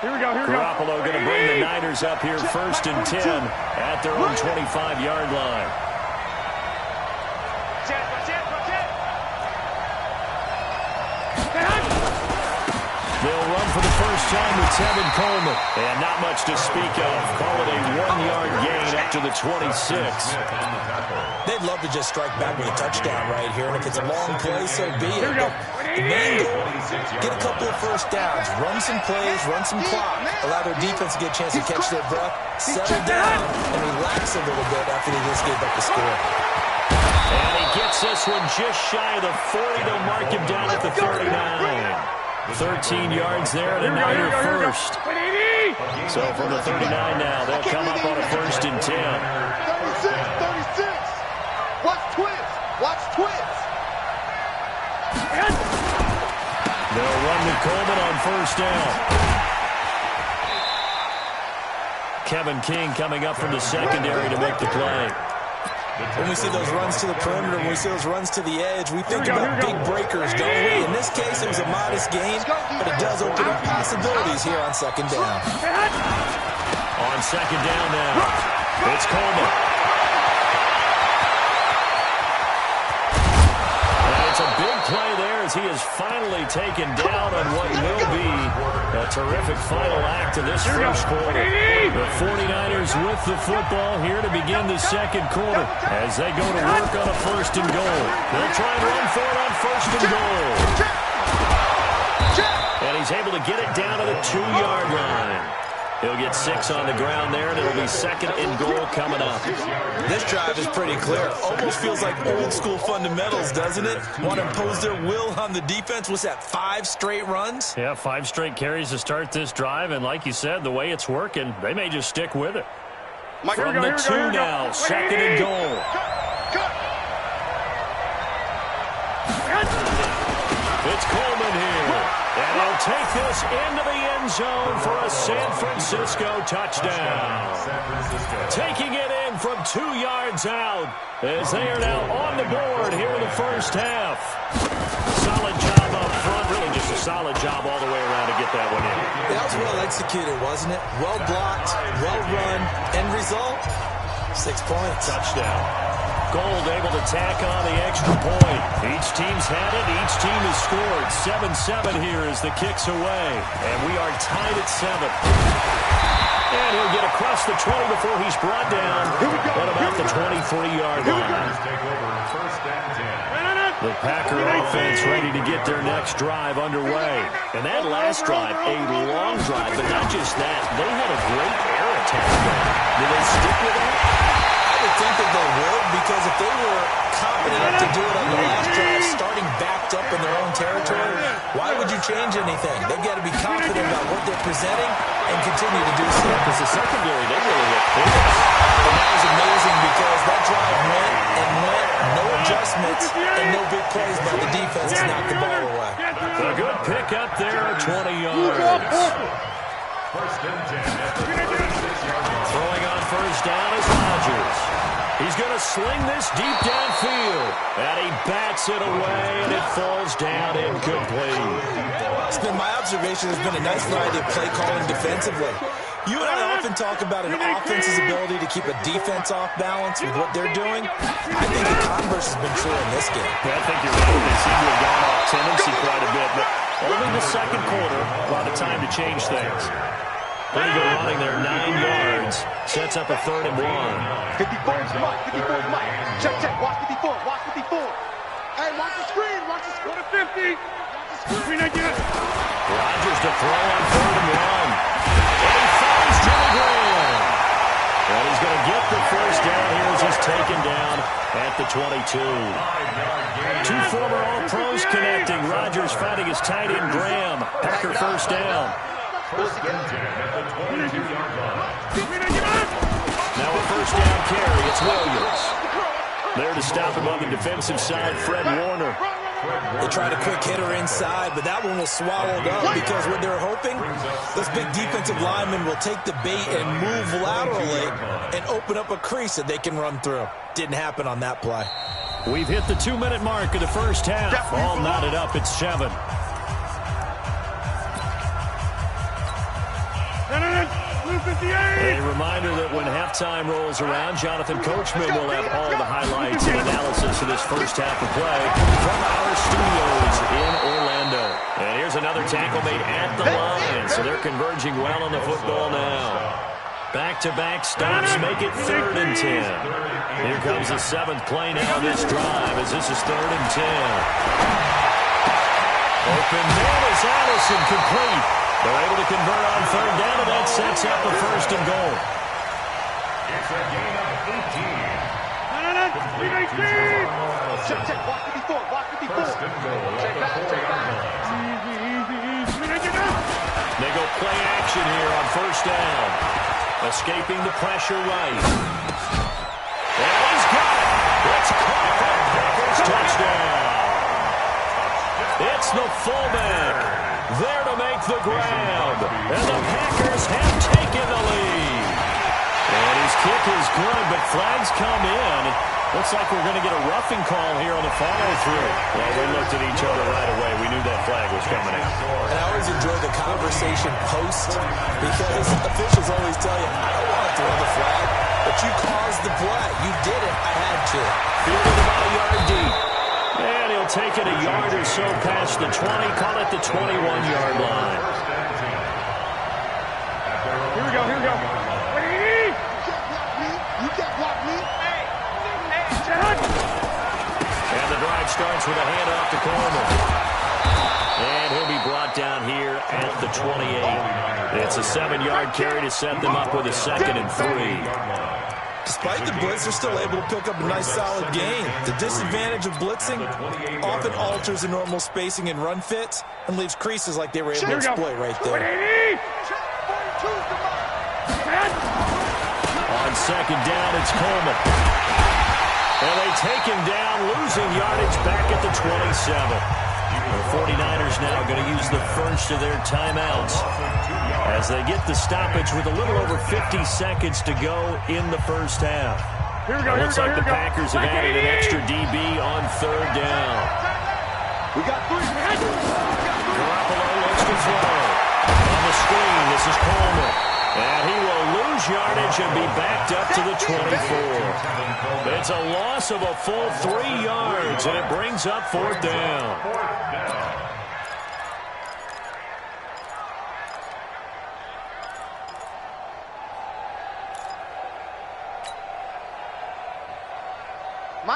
Here we go. Garoppolo going to bring the Niners up here first and 10 at their own 25-yard line. They'll run for the first time with Tevin Coleman. And not much to speak of. Call it a 1-yard gain up to the 26. They'd love to just strike back with a touchdown right here, and if it's a long play, so be it. But the main goal, get a couple of first downs, run some plays, run some clock, allow their defense to get a chance to catch their breath, settle down, and relax a little bit after they just gave up the score. And he gets this one just shy of the 40. They'll mark him down at the 39. 13 yards there and a Niner first. So from the 39 now, they'll come up on a first and 10. 36. Watch twins. They'll run with Coleman on first down. Kevin King coming up from the secondary to make the play. When we see those runs to the perimeter, when we see those runs to the edge, we think about big breakers, don't we? In this case, it was a modest gain, but it does open up possibilities here on second down. On second down now, it's Coleman. And it's a big play there as he is finally taken down on what will be a terrific final act of this first quarter. The 49ers with the football here to begin the second quarter as they go to work on a first and goal. They'll try and run for it on first and goal. And he's able to get it down to the 2-yard line. He'll get 6 on the ground there, and it'll be second and goal coming up. This drive is pretty clear. Almost feels like old-school fundamentals, doesn't it? Want to impose their will on the defense. What's that, 5 straight runs? Yeah, 5 straight carries to start this drive, and like you said, the way it's working, they may just stick with it. From the 2 now, second and goal. It's Coleman here. And he'll take this into the end zone for a San Francisco touchdown. Taking it in from 2 yards out as they are now on the board here in the first half. Solid job up front. Really just a solid job all the way around to get that one in. That was well executed, wasn't it? Well blocked, well run. End result, 6 points. Touchdown. Gold able to tack on the extra point. Each team's had it. Each team has scored. 7-7 here as the kick's away. And we are tied at 7. And he'll get across the 20 before he's brought down at about the 23-yard line. The Packer offense ready to get their next drive underway. And that last drive, a long drive, but not just that. They had a great air attack there. Did they stick with that? I would think that they would, because if they were confident enough to do it on the last drive, starting backed up in their own territory, why would you change anything? They've got to be confident about what they're presenting and continue to do so. Because the secondary, they really look clear. And that was amazing because that drive went and went, no adjustments, and no big plays by the defense to knock the ball away. A good pick up there, 20 yards. Throwing on first down is Rodgers. He's going to sling this deep downfield. And he bats it away, and it falls down incomplete. It's been my observation there's been a nice variety of play calling defensively. You and I often talk about an offense's ability to keep a defense off balance with what they're doing. I think the converse has been true in this game. Yeah, I think you're right. They seem to have gone off tendency quite a bit, but only the second quarter, a lot of time to change things. Pretty good running there, 9 yards. Sets up a 3rd and 1. 54 is Mike. 54 is Mike. Check, check. Watch 54. Watch 54. Hey, watch the screen. Watch the screen. Go to 50. Watch the screen again. Rodgers to throw on 3rd and 1. And he finds Jimmy Graham. And he's going to get the first down here as he's taken down at the 22. 2 former All-Pros connecting. Rodgers fighting his tight end Graham. Packer first down. Now a first down carry. It's Williams. There to stop him on the defensive side, Fred Warner. They tried a quick hitter inside, but that one was swallowed up because what they're hoping, this big defensive lineman will take the bait and move laterally and open up a crease that they can run through. Didn't happen on that play. We've hit the 2-minute mark of the first half. All knotted up at 7. A reminder that when halftime rolls around, Jonathan Coachman will have all the highlights and analysis of this first half of play from our studios in Orlando. And here's another tackle made at the line, so they're converging well on the football now. Back-to-back stops make it 3rd and 10. Here comes the 7th play now this drive as this is 3rd and 10. Open man is Allison, complete. They're able to convert on 3rd down, and that sets up a 1st and goal. It's a gain of 18. Check, check. Watch 54. Watch 54. First and goal. Check back. Check back. They go play action here on first down. Escaping the pressure right. And he's got it. It's caught for Packers touchdown. It's the fullback there to make the grab. And the Packers have taken the lead. And his kick is good, but flags come in. Looks like we're going to get a roughing call here on the follow-through. Well, we looked at each other right away. We knew that flag was coming out. And I always enjoy the conversation post because officials always tell you, I don't want to throw the flag, but you caused the play. You did it. I had to. Fielded about a yard deep. And he'll take it a yard or so past the 20. Call it the 21-yard line. Here we go, here we go. You can't block me. And the drive starts with a handoff to Coleman. And he'll be brought down here at the 28. It's a 7-yard carry to set them up with a 2nd and 3. Despite the blitz, they're still able to pick up a nice, solid gain. The disadvantage of blitzing often alters the normal spacing and run fits and leaves creases like they were able to exploit right there. On 2nd down, it's Coleman. And they take him down, losing yardage back at the 27. The 49ers now going to use the first of their timeouts as they get the stoppage with a little over 50 seconds to go in the first half. It looks like the Packers have added an extra DB on 3rd down. We got 3. Garoppolo looks to throw. On the screen, this is Coleman. And he will lose yardage and be backed up to the 24. It's a loss of a full 3 yards, and it brings up 4th down.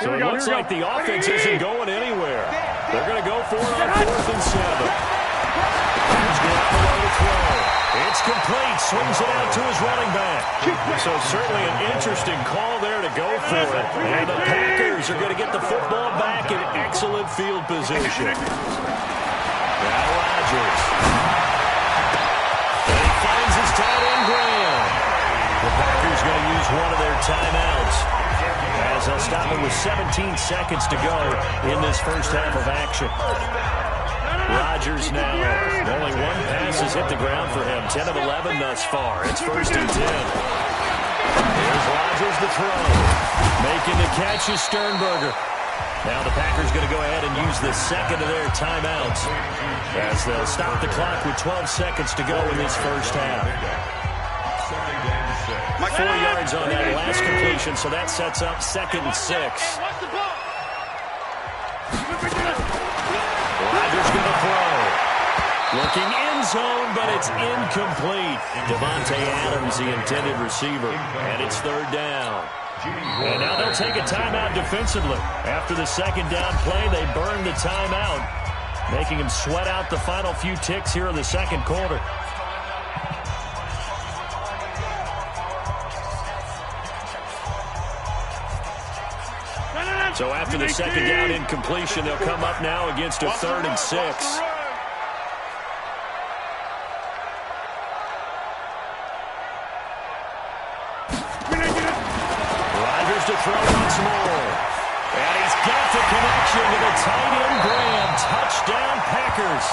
So it looks like the offense isn't going anywhere. They're going to go for it on 4th and 7. Here's Garoppolo to throw. It's complete. Swings it out to his running back. So certainly an interesting call there to go for it. And the Packers are going to get the football back in excellent field position. Now Rodgers. And he finds his tight end Graham. The Packers going to use one of their timeouts as they'll stop it with 17 seconds to go in this first half of action. Rodgers now. Only one pass has hit the ground for him. 10 of 11 thus far. It's 1st and 10. Here's Rodgers to throw. Making the catch is Sternberger. Now the Packers going to go ahead and use the 2nd of their timeouts as they'll stop the clock with 12 seconds to go in this first half. 4 yards on that last completion, so that sets up 2nd and 6. Rodgers going to throw. Looking end zone, but it's incomplete. Devontae Adams, the intended receiver, and it's 3rd down. And now they'll take a timeout defensively. After the 2nd down play, they burn the timeout, making him sweat out the final few ticks here in the 2nd quarter. So after the 2nd down incompletion, they'll come up now against a 3rd and 6. Rodgers to throw once more. And he's got the connection to the tight end Graham. Touchdown Packers.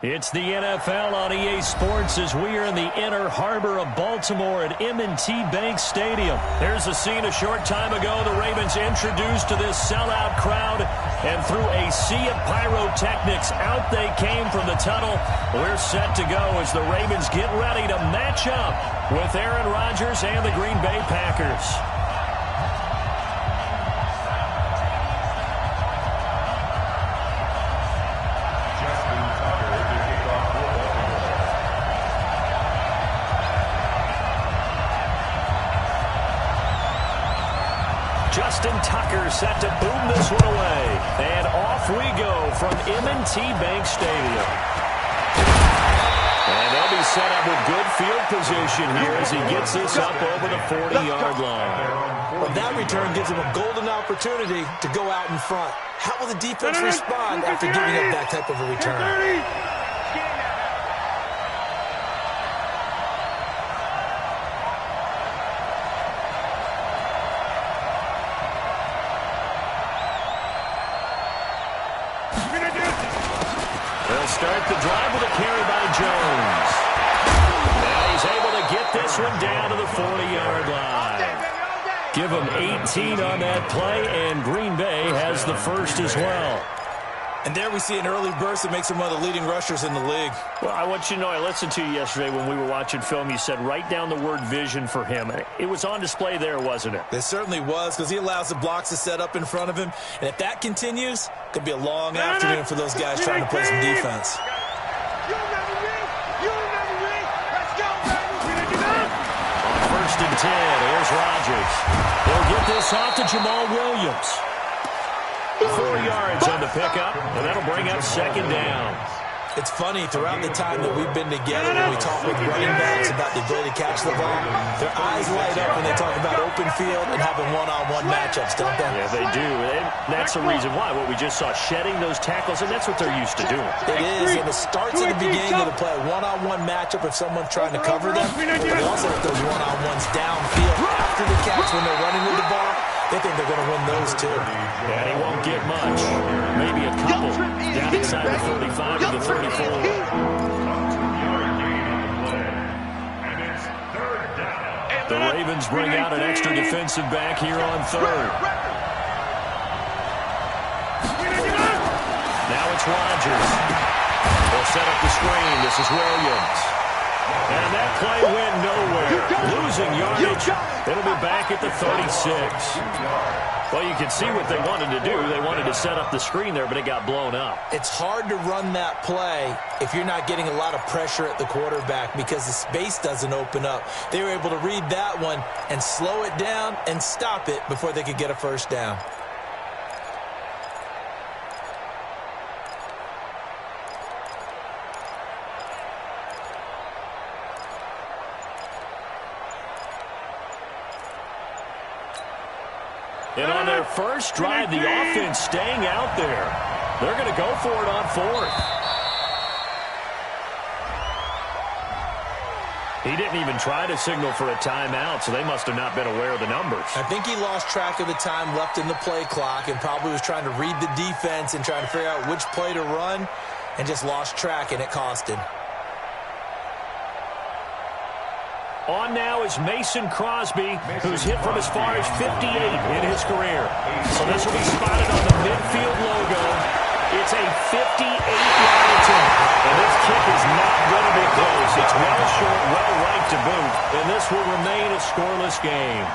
It's the NFL on EA Sports as we are in the inner harbor of Baltimore at M&T Bank Stadium. Here's a scene a short time ago. The Ravens introduced to this sellout crowd, and through a sea of pyrotechnics, out they came from the tunnel. We're set to go as the Ravens get ready to match up with Aaron Rodgers and the Green Bay Packers. Justin Tucker set to boom this one away. And off we go from M&T Bank Stadium. And they'll be set up with good field position here as he gets this up over the 40-yard line. Well, that return gives him a golden opportunity to go out in front. How will the defense respond after giving up that type of a return? Start the drive with a carry by Jones. Now he's able to get this one down to the 40-yard line. Give him 18 on that play, and Green Bay has the first as well. And there we see an early burst that makes him one of the leading rushers in the league. Well, I want you to know, I listened to you yesterday when we were watching film. You said write down the word vision for him. It was on display there, wasn't it? It certainly was, because he allows the blocks to set up in front of him. And if that continues, it could be a long afternoon for those guys trying to play some defense. On 1st and 10, here's Rodgers. He'll get this off to Jamal Williams. 4 yards on the pickup, and that'll bring up second down. It's funny, throughout the time that we've been together, when we talk with running backs about the ability to catch the ball, their eyes light up when they talk about open field and having one-on-one matchups, don't they? Yeah, they do. And that's the reason why. What we just saw, shedding those tackles, and that's what they're used to doing. It is, and it starts at the beginning of the play. One-on-one matchup if someone's trying to cover them. But they also have those one-on-ones downfield after the catch when they're running with the ball. They think they're going to win those, too. And he won't get much. Maybe a couple down inside the 35 to the 34. The Ravens bring out an extra defensive back here on third. Now it's Rodgers. They'll set up the screen. This is Williams. And that play went nowhere. Losing yardage. It'll be back at the 36. Well, you can see what they wanted to do. They wanted to set up the screen there, but it got blown up. It's hard to run that play if you're not getting a lot of pressure at the quarterback because the space doesn't open up. They were able to read that one and slow it down and stop it before they could get a first down. And on their first drive, the offense staying out there. They're going to go for it on fourth. He didn't even try to signal for a timeout, so they must have not been aware of the numbers. I think he lost track of the time left in the play clock and probably was trying to read the defense and trying to figure out which play to run and just lost track, and it cost him. On now is Mason Crosby, who's hit from as far as 58 in his career. So this will be spotted on the midfield logo. It's a 58-yard attempt. And this kick is not going to be close. It's well short, well right to boot. And this will remain a scoreless game.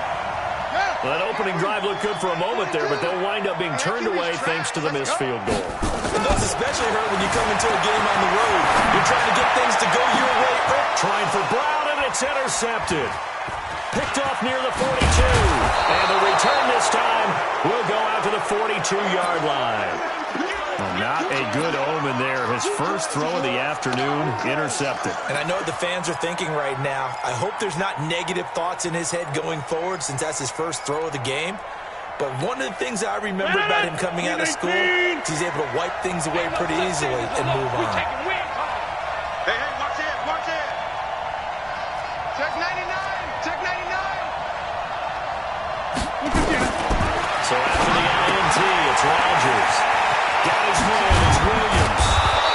Well, that opening drive looked good for a moment there, but they'll wind up being turned away thanks to the missed field goal. And those especially hurt when you come into a game on the road. You're trying to get things to go your way. Trying for Brown, and it's intercepted. Picked off near the 42. And the return this time will go out to the 42-yard line. Well, not a good omen there. His first throw of the afternoon intercepted. And I know what the fans are thinking right now. I hope there's not negative thoughts in his head going forward since that's his first throw of the game. But one of the things I remember about him coming out of school is he's able to wipe things away pretty easily and move on. Hey, watch it, watch it. Check 99, check 99. So after the INT, it's Rodgers. Got his man, it's Williams.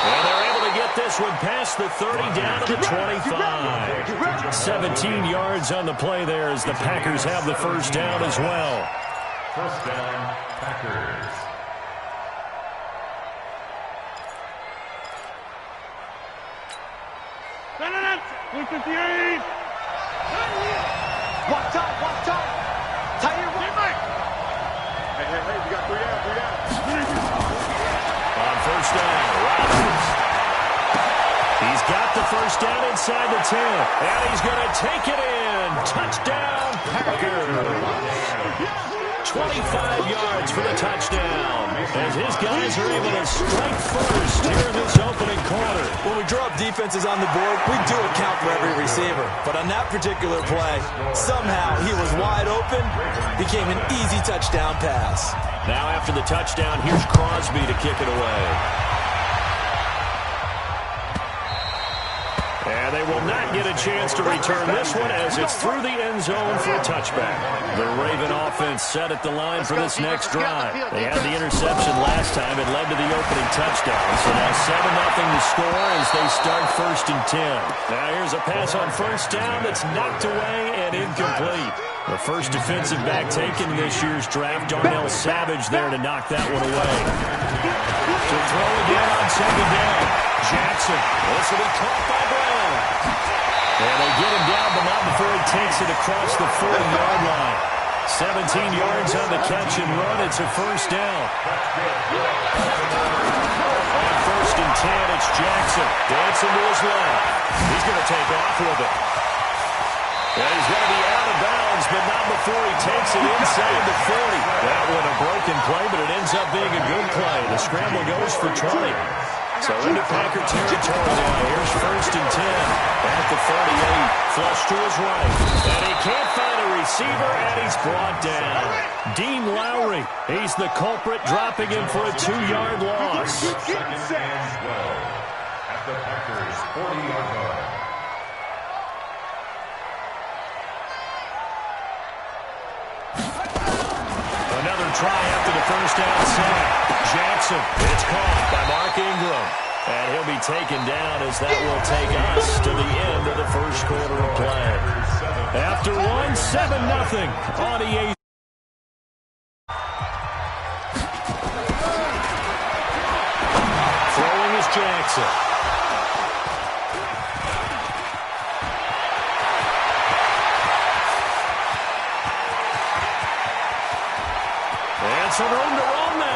And they're able to get this this one past the 30 down to the 25. 17 yards on the play there as the Packers have the first down as well. First down, Packers. Blue 58. Watch out. Tight end right. Hey, we got 3 down. On first down, Rodgers. He's got the first down inside the 10. And he's going to take it in. Touchdown, Packers. 25 yards for the touchdown. As his guys are able to strike first here in this opening quarter. When we draw up defenses on the board, we do account for every receiver. But on that particular play, somehow he was wide open, became an easy touchdown pass. Now after the touchdown, here's Crosby to kick it away. And they will not get a chance to return this one as it's through the end zone for a touchback. The Raven offense set at the line for this next drive. They had the interception last time. It led to the opening touchdown. So now 7-0 to score as they start 1st and 10. Now here's a pass on first down that's knocked away and incomplete. The first defensive back taken in this year's draft, Darnell Savage there to knock that one away. To throw again on 2nd down. Jackson. This will be caught by Brown. And they get him down, but not before he takes it across the 40-yard line. 17 yards on the catch and run. It's a first down. On 1st and 10, it's Jackson. Dancing to his left. He's going to take off with it. And he's going to be out of bounds, but not before he takes it inside the 40. That one a broken play, but it ends up being a good play. The scramble goes for 20. So into Packer territory now. Here's 1st and 10 at the 48. Flush to his right. And he can't find a receiver, and he's brought down. Dean Lowry, he's the culprit, dropping him for a 2-yard loss. 2nd and 12 at the Packers' 40-yard line. Another try after the first down sack. Jackson, it's caught by Mark Ingram. And he'll be taken down as that will take us to the end of the first quarter of play. After one, 7-0 on EA. Throwing is Jackson. And some room to run now.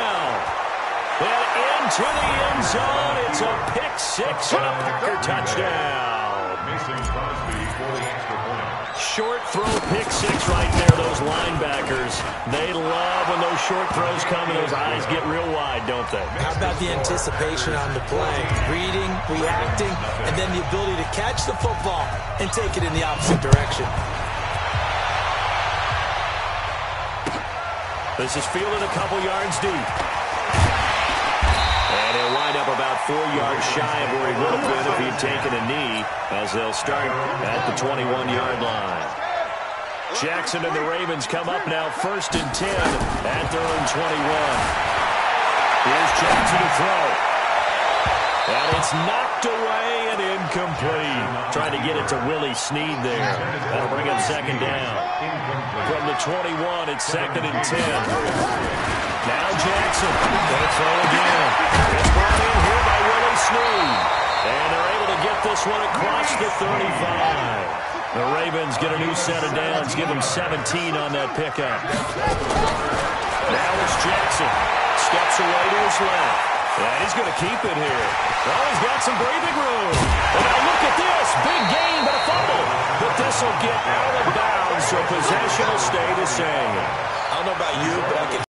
And into the end zone. It's a pick six and a Packer touchdown. Mason Crosby for the extra point. Short throw pick six right there. Those linebackers, they love when those short throws come and those eyes get real wide, don't they? How about the anticipation on the play? Reading, reacting, and then the ability to catch the football and take it in the opposite direction. This is fielded a couple yards deep. And he'll wind up about 4 yards shy of where he would have been if he'd taken a knee, as they'll start at the 21-yard line. Jackson and the Ravens come up now 1st and 10 at their own 21. Here's Jackson to throw. And it's knocked away and incomplete. Trying to get it to Willie Snead there. That'll bring up 2nd down. From the 21, it's 2nd and 10. Now Jackson going to throw again. It's brought in here by Willie Snead. And they're able to get this one across the 35. The Ravens get a new set of downs. Give them 17 on that pickup. Now it's Jackson. Steps away to his left. And he's going to keep it here. Well, he's got some breathing room. And now look at this. Big gain, but a fumble. But this will get out of bounds, so possession will stay the same. I don't know about you, but I can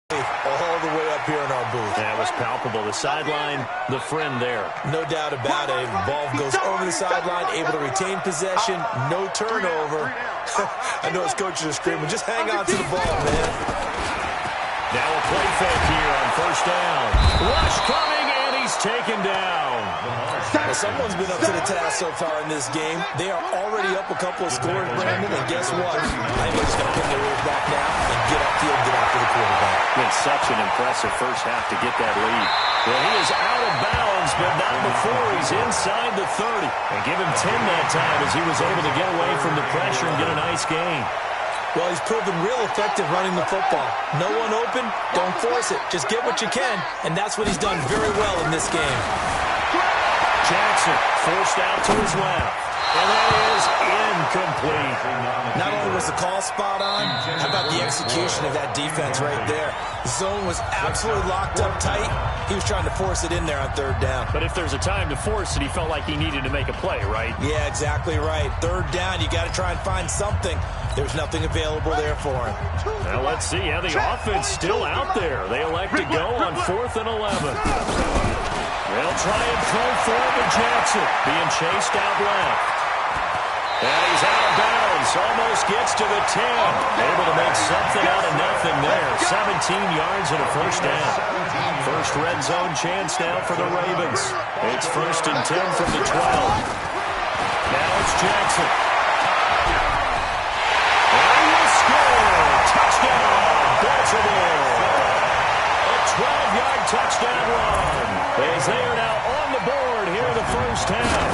all the way up here in our booth. That was palpable. The sideline, the friend there. No doubt about it. Ball goes over the sideline, able to retain possession, no turnover. I know his coaches are screaming, just hang on to the ball, man. Now a play fake here on 1st down. Rush coming, and he's taken down. Well, someone's been up to the task so far in this game. They are already up a couple of scores, Brandon, and guess what? I think they're just going to pin their ears back now and get upfield, get after the quarterback. Been such an impressive first half to get that lead. Well, he is out of bounds, but not before he's inside the 30. And give him 10 that time as he was able to get away from the pressure and get a nice gain. Well, he's proven real effective running the football. No one open, don't force it. Just get what you can, and that's what he's done very well in this game. Jackson forced out to his left. And that is incomplete. Not only was the call spot on, how about the execution of that defense right there? The zone was absolutely locked up tight. He was trying to force it in there on third down. But if there's a time to force it, he felt like he needed to make a play, right? Yeah, exactly right. Third down, you got to try and find something. There's nothing available there for him. Now let's see how the offense still out there. They elect to go on 4th and 11. They'll try and throw forward to Jackson, being chased out left. And he's out of bounds, almost gets to the 10. Able to make something out of nothing there. 17 yards and a first down. First red zone chance now for the Ravens. It's 1st and 10 from the 12. Now it's Jackson. And he will score. Touchdown, Baltimore. A 12-yard touchdown run. As they are now on the board here in the first half.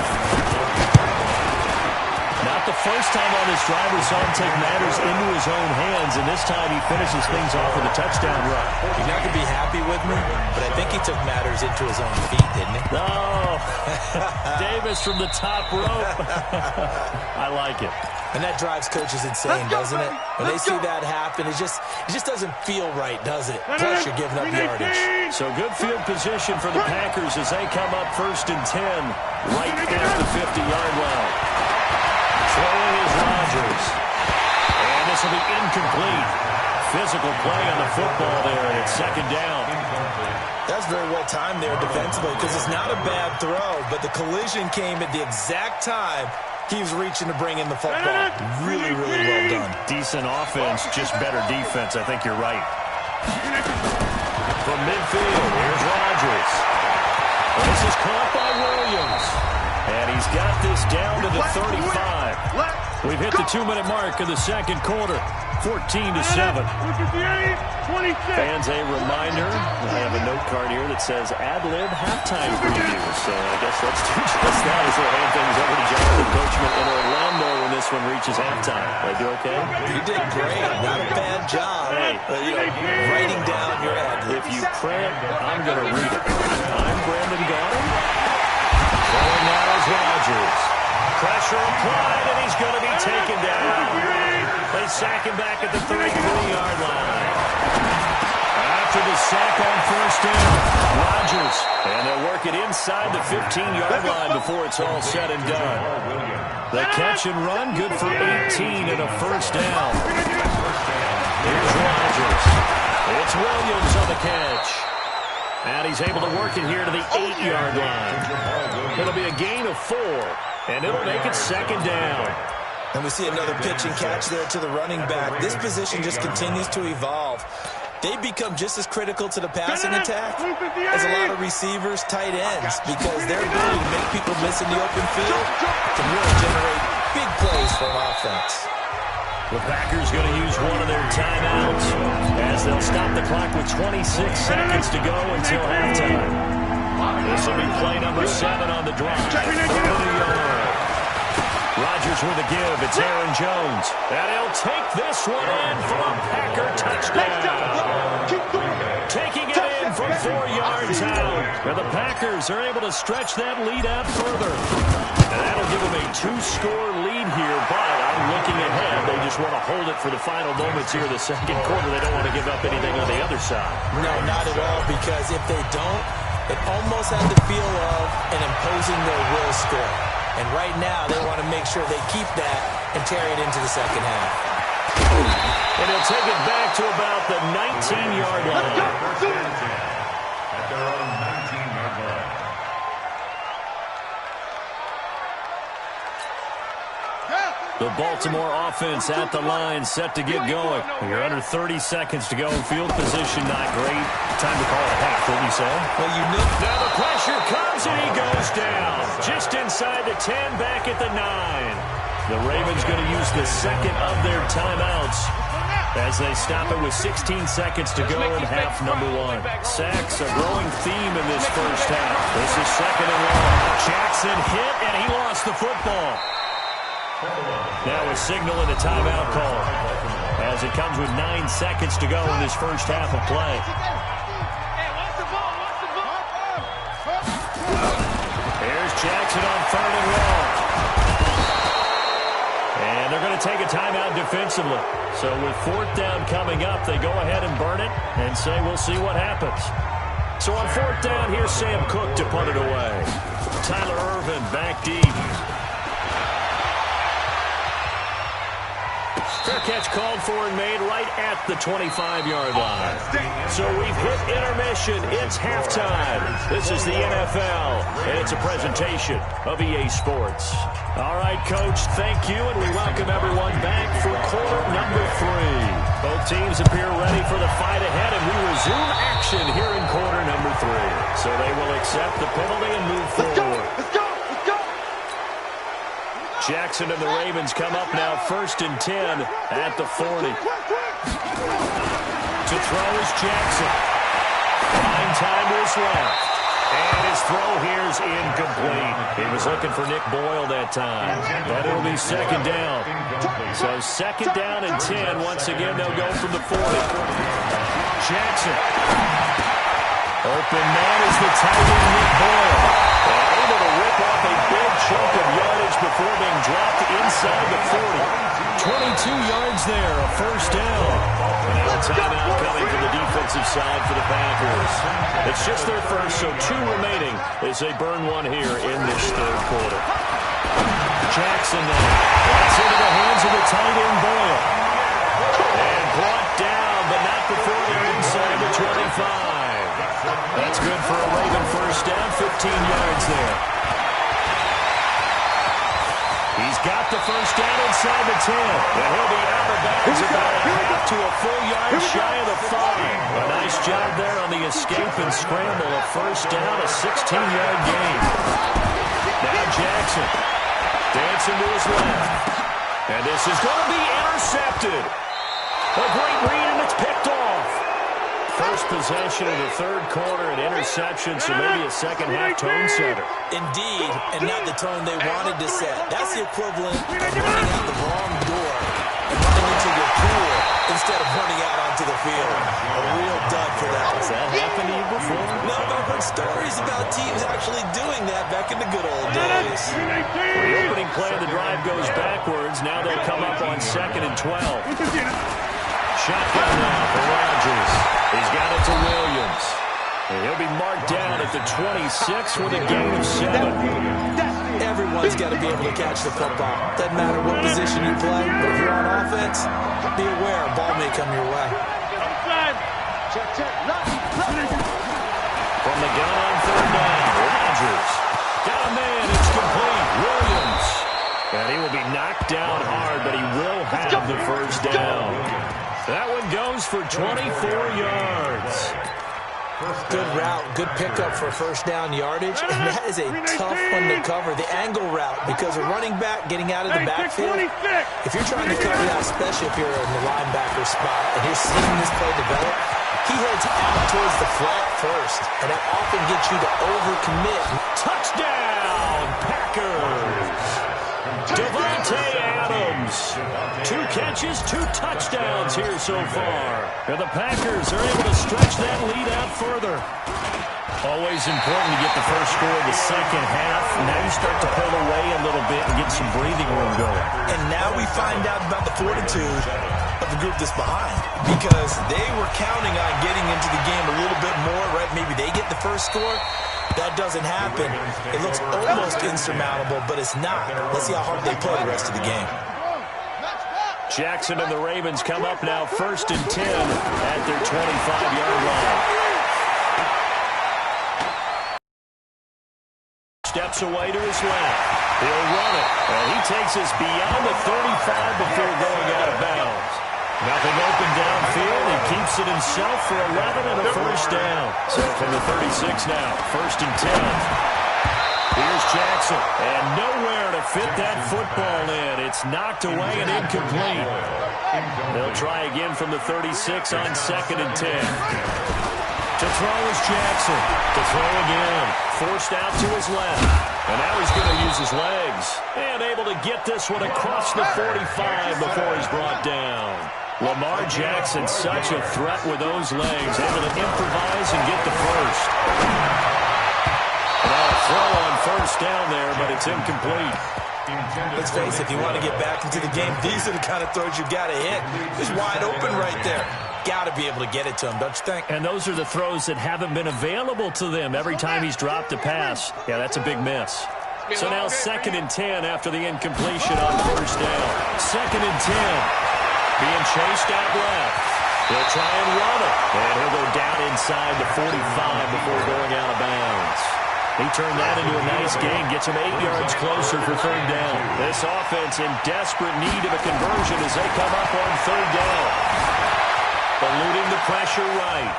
Not the first time on this drive we saw him take matters into his own hands, and this time he finishes things off with a touchdown run. You're not going to be happy with me, but I think he took matters into his own feet, didn't he? Oh, Davis from the top rope. I like it. And that drives coaches insane, doesn't it? When they see that happen, it just doesn't feel right, does it? Plus, you're giving up yardage. So good field position for the Packers as they come up 1st and 10, right at the 50-yard line. Throwing is Rodgers. And this will be incomplete. Physical play on the football there, and it's 2nd down. That's very well timed there defensively because it's not a bad throw, but the collision came at the exact time he was reaching to bring in the football. Really, really well done. Decent offense, just better defense. I think you're right. From midfield, here's Rodgers. This is caught by Williams. And he's got this down to the 35. We've hit the 2-minute mark of the second quarter. 14-7. Fans, a reminder, I have a note card here that says ad-lib halftime preview. So I guess let's do just that as we'll hand things over to Jonathan Coachman in Orlando when this one reaches halftime. Did I do okay? You did great. Not a bad job. Hey, writing down your ad-lib. If you print, I'm going to read it. I'm Brandon Gaudin. Going now is Rodgers. Pressure applied, and he's going to be taken down. They sack him back at the 33-yard line. After the sack on 1st down, Rodgers. And they'll work it inside the 15-yard line before it's all said and done. The catch and run, good for 18 and a first down. Here's Rodgers. It's Williams on the catch. And he's able to work it here to the 8-yard line. It'll be a gain of 4, and it'll make it 2nd down. And we see another pitch and catch there to the running back. This position just continues to evolve. They become just as critical to the passing attack as a lot of receivers, tight ends, because their ability to make people miss in the open field can really generate big plays for an offense. The Packers going to use one of their timeouts as they'll stop the clock with 26 seconds to go until halftime. This will be play number 7 on the drive. 30-yard. Rodgers with a give. It's Aaron Jones. And he'll take this one in for a Packer touchdown. Taking it in from 4 yards out. And the Packers are able to stretch that lead out further. And that'll give them a 2-score lead here, but I'm looking ahead. They just want to hold it for the final moments here of the second quarter. They don't want to give up anything on the other side. No, not at all, because if they don't, it almost had the feel of an imposing their will score. And right now, they want to make sure they keep that and carry it into the second half. And he'll take it back to about the 19-yard line. At their own 19-yard line. The Baltimore offense at the line, set to get going. You're under 30 seconds to go. Field position not great. Time to call it a half, wouldn't you say? Well, you know. Now the pressure comes, and he goes down. Just inside the 10, back at the 9. The Ravens going to use the second of their timeouts as they stop it with 16 seconds to go in half number 1. Sacks a growing theme in this first half. This is second and 1. Jackson hit, and he lost the football. Now a signal and a timeout call as it comes with 9 seconds to go in this first half of play. Here's Jackson on 3rd and long. And they're going to take a timeout defensively. So with 4th down coming up, they go ahead and burn it and say we'll see what happens. So on 4th down, here's Sam Cook to punt it away. Tyler Irvin back deep. Fair catch called for and made right at the 25-yard line. So we've hit intermission. It's halftime. This is the NFL, and it's a presentation of EA Sports. All right, Coach, thank you, and we welcome everyone back for quarter number 3. Both teams appear ready for the fight ahead, and we resume action here in quarter number 3. So they will accept the penalty and move forward. Let's go! Jackson and the Ravens come up now 1st and 10 at the 40. To throw is Jackson. 9 time to his left. And his throw here's incomplete. He was looking for Nick Boyle that time. But it'll be 2nd down. So 2nd down and 10. Once again, they'll go from the 40. Jackson. Open man is the tight end, Nick Boyle. Able to rip off a big chunk of yardage before being dropped inside the 40. 22 yards there, a 1st down. And now a timeout coming from the defensive side for the Packers. It's just their first, so 2 remaining as they burn one here in this 3rd quarter. Jackson now. That's into the hands of the tight end, Boyle. And brought down, but not before they're inside the 25. That's good for a Raven 1st down, 15 yards there. He's got the 1st down inside the 10. And he'll be out of bounds about a half to a full yard shy of the 5. A nice job there on the escape and scramble. A 1st down, a 16-yard gain. Now Jackson dancing to his left. And this is going to be intercepted. A great read, and it's picked off. First possession of the 3rd quarter, an interception, so maybe a second-half tone setter. Indeed, and not the tone they wanted to set. That's the equivalent of running out the wrong door and running into your pool instead of running out onto the field. A real dud for that. Has that happened to you before? No, but I've heard stories about teams actually doing that back in the good old days. The opening play of the drive goes backwards. Now they'll come up on 2nd and 12. Shotgun now for Rodgers. He's got it to Williams. And he'll be marked down at the 26 with a gain of 7. Everyone's got to be able to catch the football. Doesn't matter what position you play, but if you're on offense, be aware a ball may come your way. From the gun on 3rd down, Rodgers. Got a man, it's complete. Williams. And he will be knocked down hard, but he will have the 1st down. That one goes for 24 yards. Good route, good pickup for 1st down yardage, and that is a tough one to cover. The angle route, because a running back getting out of the backfield, if you're trying to cover that, especially if you're in the linebacker spot, and you're seeing this play develop, he heads out towards the flat first, and that often gets you to overcommit. Touchdown, Packers! Devontae Adams. 2 catches, 2 touchdowns here so far. And the Packers are able to stretch that lead out further. Always important to get the first score of the second half. Now you start to pull away a little bit and get some breathing room going. And now we find out about the fortitude of the group that's behind. Because they were counting on getting into the game a little bit more, right? Maybe they get the first score. That doesn't happen. It looks almost insurmountable, but it's not. Let's see how hard they play the rest of the game. Jackson and the Ravens come up now 1st and 10 at their 25-yard line. steps away to his left. He'll run it. And he takes us beyond the 35 before going out of bounds. Nothing open downfield. He keeps it himself for 11 and a first down. So from the 36 now, 1st and 10. Here's Jackson, and nowhere to fit that football in. It's knocked away and incomplete. They'll try again from the 36 on 2nd and 10. To throw is Jackson. To throw again. Forced out to his left. And now he's going to use his legs. And able to get this one across the 45 before he's brought down. Lamar Jackson, such a threat with those legs. Able to improvise and get the first. Throw on 1st down there, but it's incomplete. Let's face it, if you want to get back into the game, these are the kind of throws you got to hit. He's wide open right there. Got to be able to get it to him, don't you think? And those are the throws that haven't been available to them every time he's dropped a pass. Yeah, that's a big miss. So now 2nd and 10 after the incompletion on 1st down. 2nd and 10. Being chased out left. He'll try and run it. And he'll go down inside the 45 before going out of bounds. He turned that into a nice gain, gets him 8 yards closer for 3rd down. This offense in desperate need of a conversion as they come up on 3rd down. Eluding the pressure right.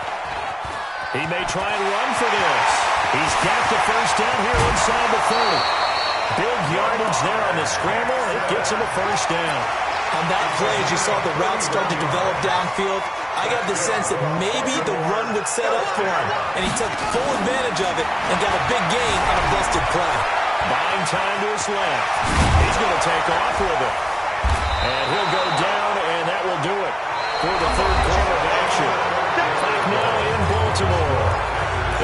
He may try and run for this. He's got the 1st down here inside the 30. Big yardage there on the scramble. It gets him a 1st down. On that play, as you saw the route start to develop downfield, I got the sense that maybe the run would set up for him, and he took full advantage of it and got a big gain on a busted play. Buying time to his left. He's going to take off with it. And he'll go down, and that will do it for the 3rd quarter of action. Back now in Baltimore.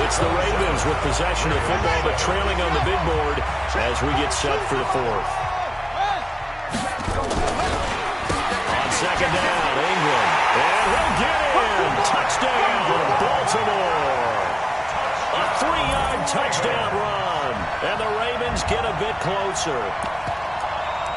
It's the Ravens with possession of football, but trailing on the big board as we get set for the 4th. On 2nd down, England. And he'll get in. Touchdown, Baltimore. A 3-yard touchdown run. And the Ravens get a bit closer.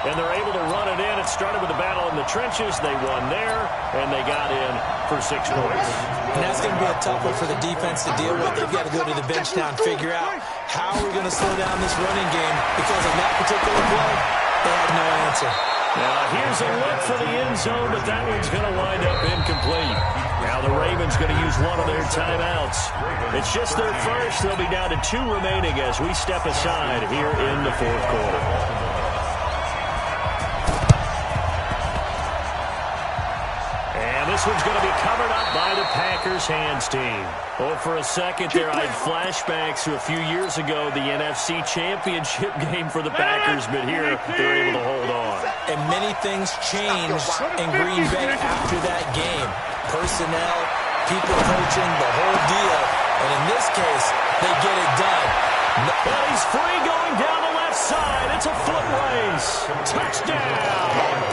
And they're able to run it in. It started with a battle in the trenches. They won there, and they got in for 6 points. And that's going to be a tough one for the defense to deal with. They've got to go to the bench now and figure out how we're going to slow down this running game. Because of that particular play, they had no answer. Now, here's a look for the end zone, but that one's going to wind up incomplete. Now the Ravens going to use one of their timeouts. It's just their first. They'll be down to 2 remaining as we step aside here in the 4th quarter. This one's going to be covered up by the Packers hands team. Oh, for a second there, I had flashbacks to a few years ago, the NFC Championship game for the Packers, but here they're able to hold on. And many things changed in Green Bay after that game. Personnel, people coaching, the whole deal. And in this case, they get it done. Well, he's free going down the left side. It's a foot race. Touchdown,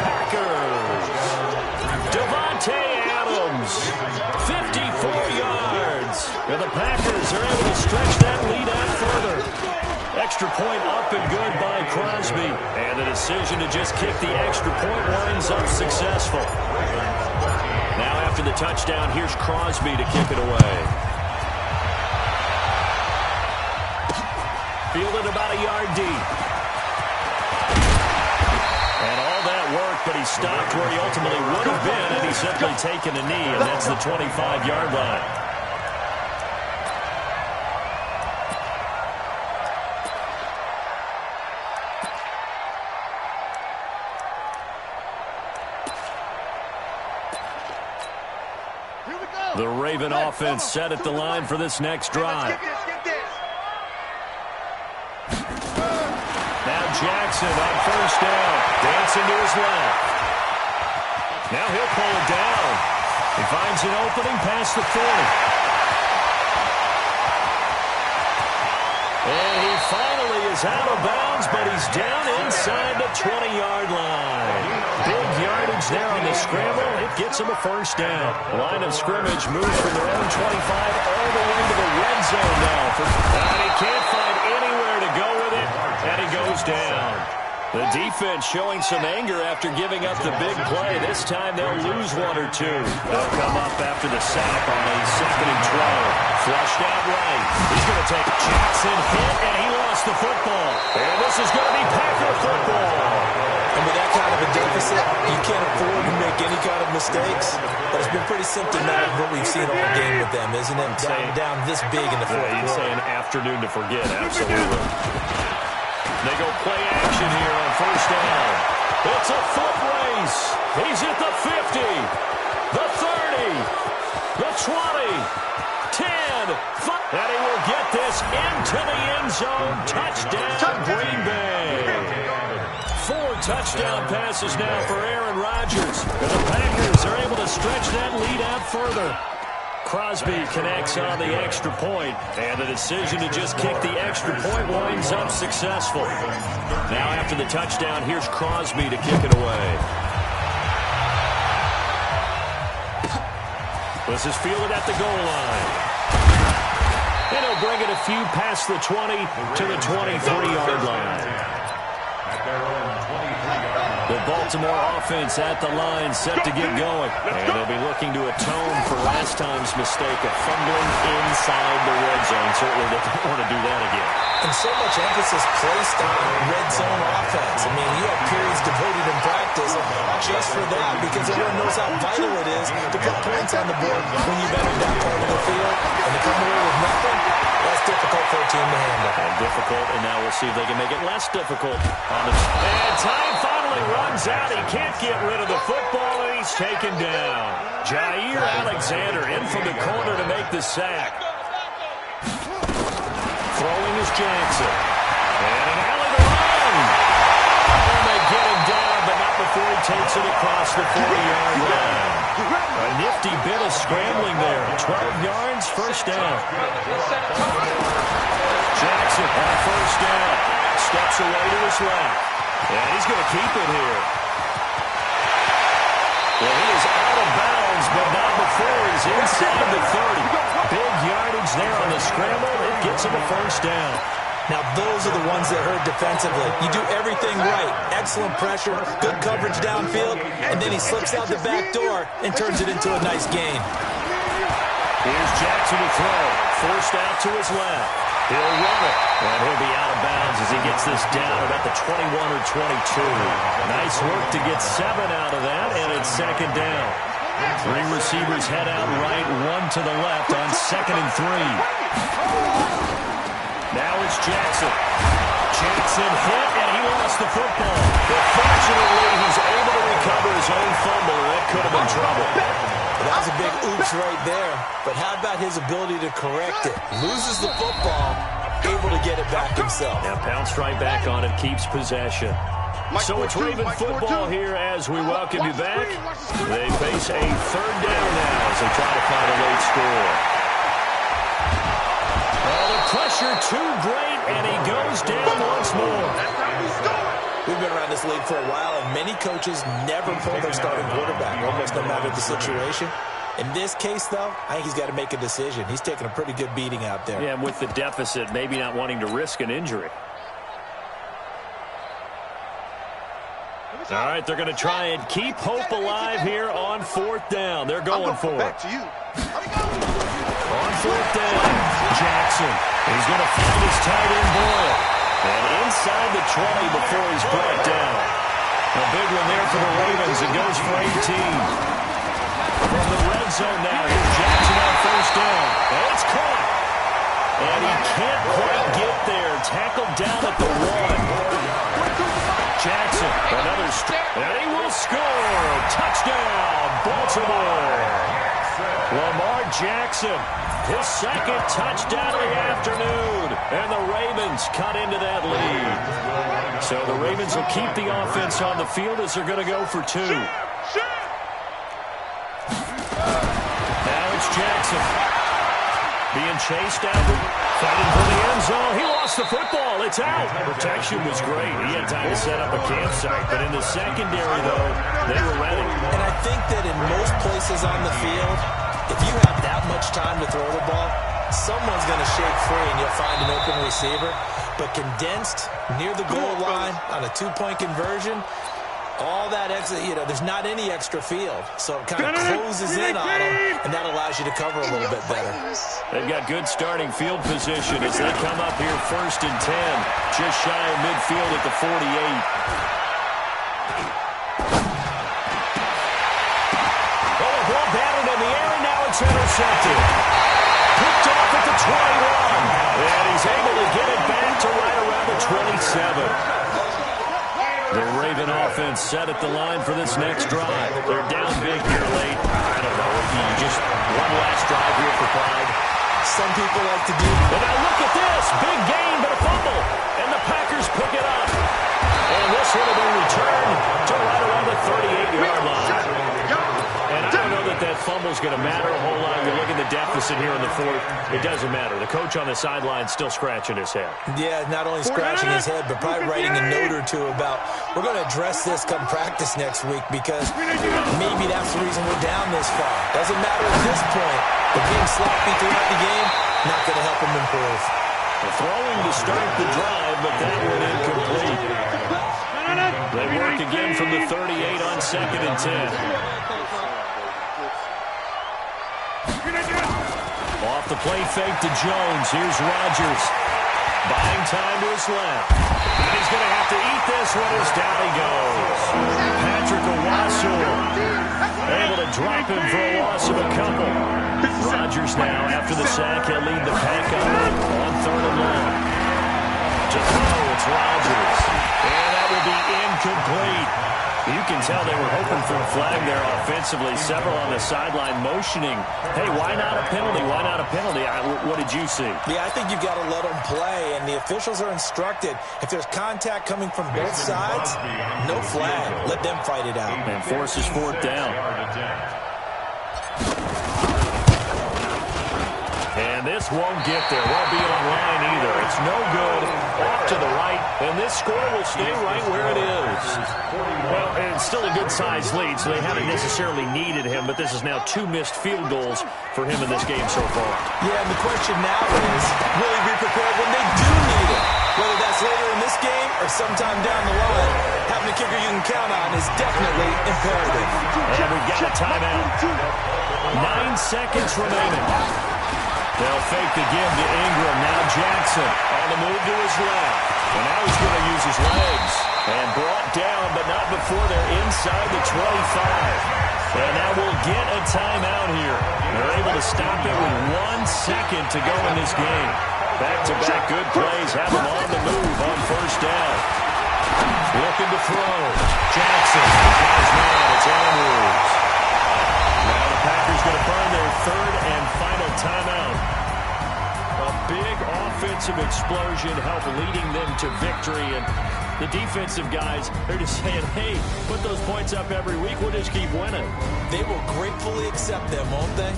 Packers. Devontae Adams, 54 yards. And the Packers are able to stretch that lead out further. Extra point up and good by Crosby. And the decision to just kick the extra point winds up successful. Now after the touchdown, here's Crosby to kick it away. Fielded about a yard deep. And all that work, but he stopped where he ultimately would have been, and he's simply taken a knee, and that's the 25-yard line. The Raven offense set at the line for this next drive. Now Jackson on 1st down, dancing to his left. Now he'll pull it down. He finds an opening past the 40. And he finally is out of bounds, but he's down inside the 20-yard line. Big yardage there on the scramble. It gets him a 1st down. Line of scrimmage moves from their own 25 all the way to the red zone now. And he can't find anywhere to go with it, and he goes down. The defense showing some anger after giving up the big play. This time they'll lose 1 or 2. They'll come up after the sack on a 2nd and 12. Flushed out right. He's going to take Jackson hit, and he lost the football. This is going to be Packer football. And with that kind of a deficit, you can't afford to make any kind of mistakes. But it's been pretty symptomatic of what we've seen all game with them, isn't it? Down this big in the fourth quarter. You'd say an afternoon to forget, absolutely. They go play action here on first down. It's a foot race. He's at the 50, the 30, the 20, 10, 5. And he will get this into the end zone. Touchdown, Green Bay. 4 touchdown passes now for Aaron Rodgers. And the Packers are able to stretch that lead out further. Crosby connects on the extra point, and the decision to just kick the extra point winds up successful. Now after the touchdown, here's Crosby to kick it away. This is fielded at the goal line. And he'll bring it a few past the 20 to the 23-yard line. The Baltimore offense at the line, set to get going. And they'll be looking to atone for last time's mistake of fumbling inside the red zone. Certainly they don't want to do that again. And so much emphasis placed on red zone offense. I mean, you have periods devoted in practice just for that because everyone knows how vital it is to put points on the board when you've entered that part of the field. And to come away with nothing, that's difficult for a team to handle. And difficult, and now we'll see if they can make it less difficult. And time finally runs out. He can't get rid of the football, and he's taken down. Jair Alexander in from the corner to make the sack. Throwing is Jackson. And an alley to run. And they get him down, but not before he takes it across the 40-yard line. A nifty bit of scrambling there. 12 yards, first down. Jackson on first down. Steps away to his left. And he's going to keep it here. Well, he is out of bounds, but not before he's inside the 30. Big yardage there on the scramble. It gets him a first down. Now, those are the ones that hurt defensively. You do everything right. Excellent pressure, good coverage downfield, and then he slips out the back door and turns it into a nice gain. Here's Jackson to throw. Forced out to his left. He'll run it, and he'll be out of bounds as he gets this down about the 21 or 22. Nice work to get 7 out of that, and it's second down. 3 receivers head out right, 1 to the left on 2nd and 3. Now it's Jackson. Jackson hit, and he lost the football. But fortunately, he's able to recover his own fumble, or that could have been trouble. That was a big oops right there. But how about his ability to correct it? Loses the football, able to get it back himself. Now pounced right back on it, keeps possession. So it's Raven football here as we welcome you back. They face a third down now as they try to find a late score. Oh, the pressure too great, and he goes down once more. We've been around this league for a while, and many coaches never pull their starting quarterback, almost no matter the situation. In this case, though, I think he's got to make a decision. He's taking a pretty good beating out there. Yeah, with the deficit, maybe not wanting to risk an injury. All right, they're going to try and keep hope alive here on 4th down. They're going for it. On 4th down, Jackson. He's going to find his tight end Boyle. And inside the 20 before he's brought down. A big one there for the Ravens. It goes for 18. From the red zone now, here's Jackson on first down. And it's caught. And he can't quite get there. Tackled down at the 1. Jackson, another and he will score. Touchdown, Baltimore. Lamar Jackson, his 2nd touchdown of the afternoon. And the Ravens cut into that lead. So the Ravens will keep the offense on the field as they're going to go for 2. Now it's Jackson. Being chased out, fighting for the end zone. He lost the football. It's out. Protection was great. He had time to set up a campsite. But in the secondary, though, they were ready. And I think that in most places on the field, if you have that much time to throw the ball, someone's going to shake free and you'll find an open receiver. But condensed near the goal line on a 2-point conversion, All that extra, there's not any extra field. So it kind of closes in on them, and that allows you to cover a little bit better. They've got good starting field position as they come up here 1st and 10. Just shy of midfield at the 48. Oh, a ball batted in the air, and now it's intercepted. Picked off at the 21. And he's able to get it back to right around the 27. The Raven offense set at the line for this next drive. They're down big here late. I don't know. Just one last drive here for pride. Some people like to do. But now look at this. Big gain, but a fumble. And the Packers pick it up. And this one will be returned to right around the 38-yard line. And I don't know that fumble's going to matter a whole lot. You look at the deficit here in the 4th. It doesn't matter. The coach on the sideline still scratching his head. Yeah, not only scratching his head, but probably writing a note or two about, we're going to address this come practice next week because maybe that's the reason we're down this far. Doesn't matter at this point. But being sloppy throughout the game, not going to help him improve. Throwing to start the drive, but that one incomplete. They work again from the 38 on 2nd and 10. Off the play fake to Jones. Here's Rodgers. Buying time to his left. And he's going to have to eat this one as down he goes. Patrick Owasu able to drop him for a loss of a couple. Rodgers now, after the sack, he'll lead the pack up on 3rd and long. To throw, it's Rodgers. And that will be incomplete. You can tell they were hoping for a flag there offensively. Several on the sideline motioning, hey, why not a penalty? Why not a penalty? What did you see? Yeah, I think you've got to let them play, and the officials are instructed. If there's contact coming from both sides, no flag. Let them fight it out. And forces 4th down. And this won't get there. Won't be on line either. It's no good. Off to the right. And this score will stay right where it is. Well, it's still a good-sized lead, so they haven't necessarily needed him, but this is now 2 missed field goals for him in this game so far. Yeah, and the question now is, will he be prepared when they do need it? Whether that's later in this game or sometime down the line, having a kicker you can count on is definitely imperative. And we've got a timeout. 9 seconds remaining. They'll fake the give to Ingram. Now Jackson on the move to his left. And now he's going to use his legs. And brought down, but not before they're inside the 25. And that will get a timeout here. They're able to stop it with 1 second to go in this game. Back-to-back good plays have them on the move on 1st down. Looking to throw. Jackson. His man, it's Andrews. Now the Packers going to burn their 3rd and final timeout. A big offensive explosion helped leading them to victory. And the defensive guys, they're just saying, hey, put those points up every week. We'll just keep winning. They will gratefully accept them, won't they?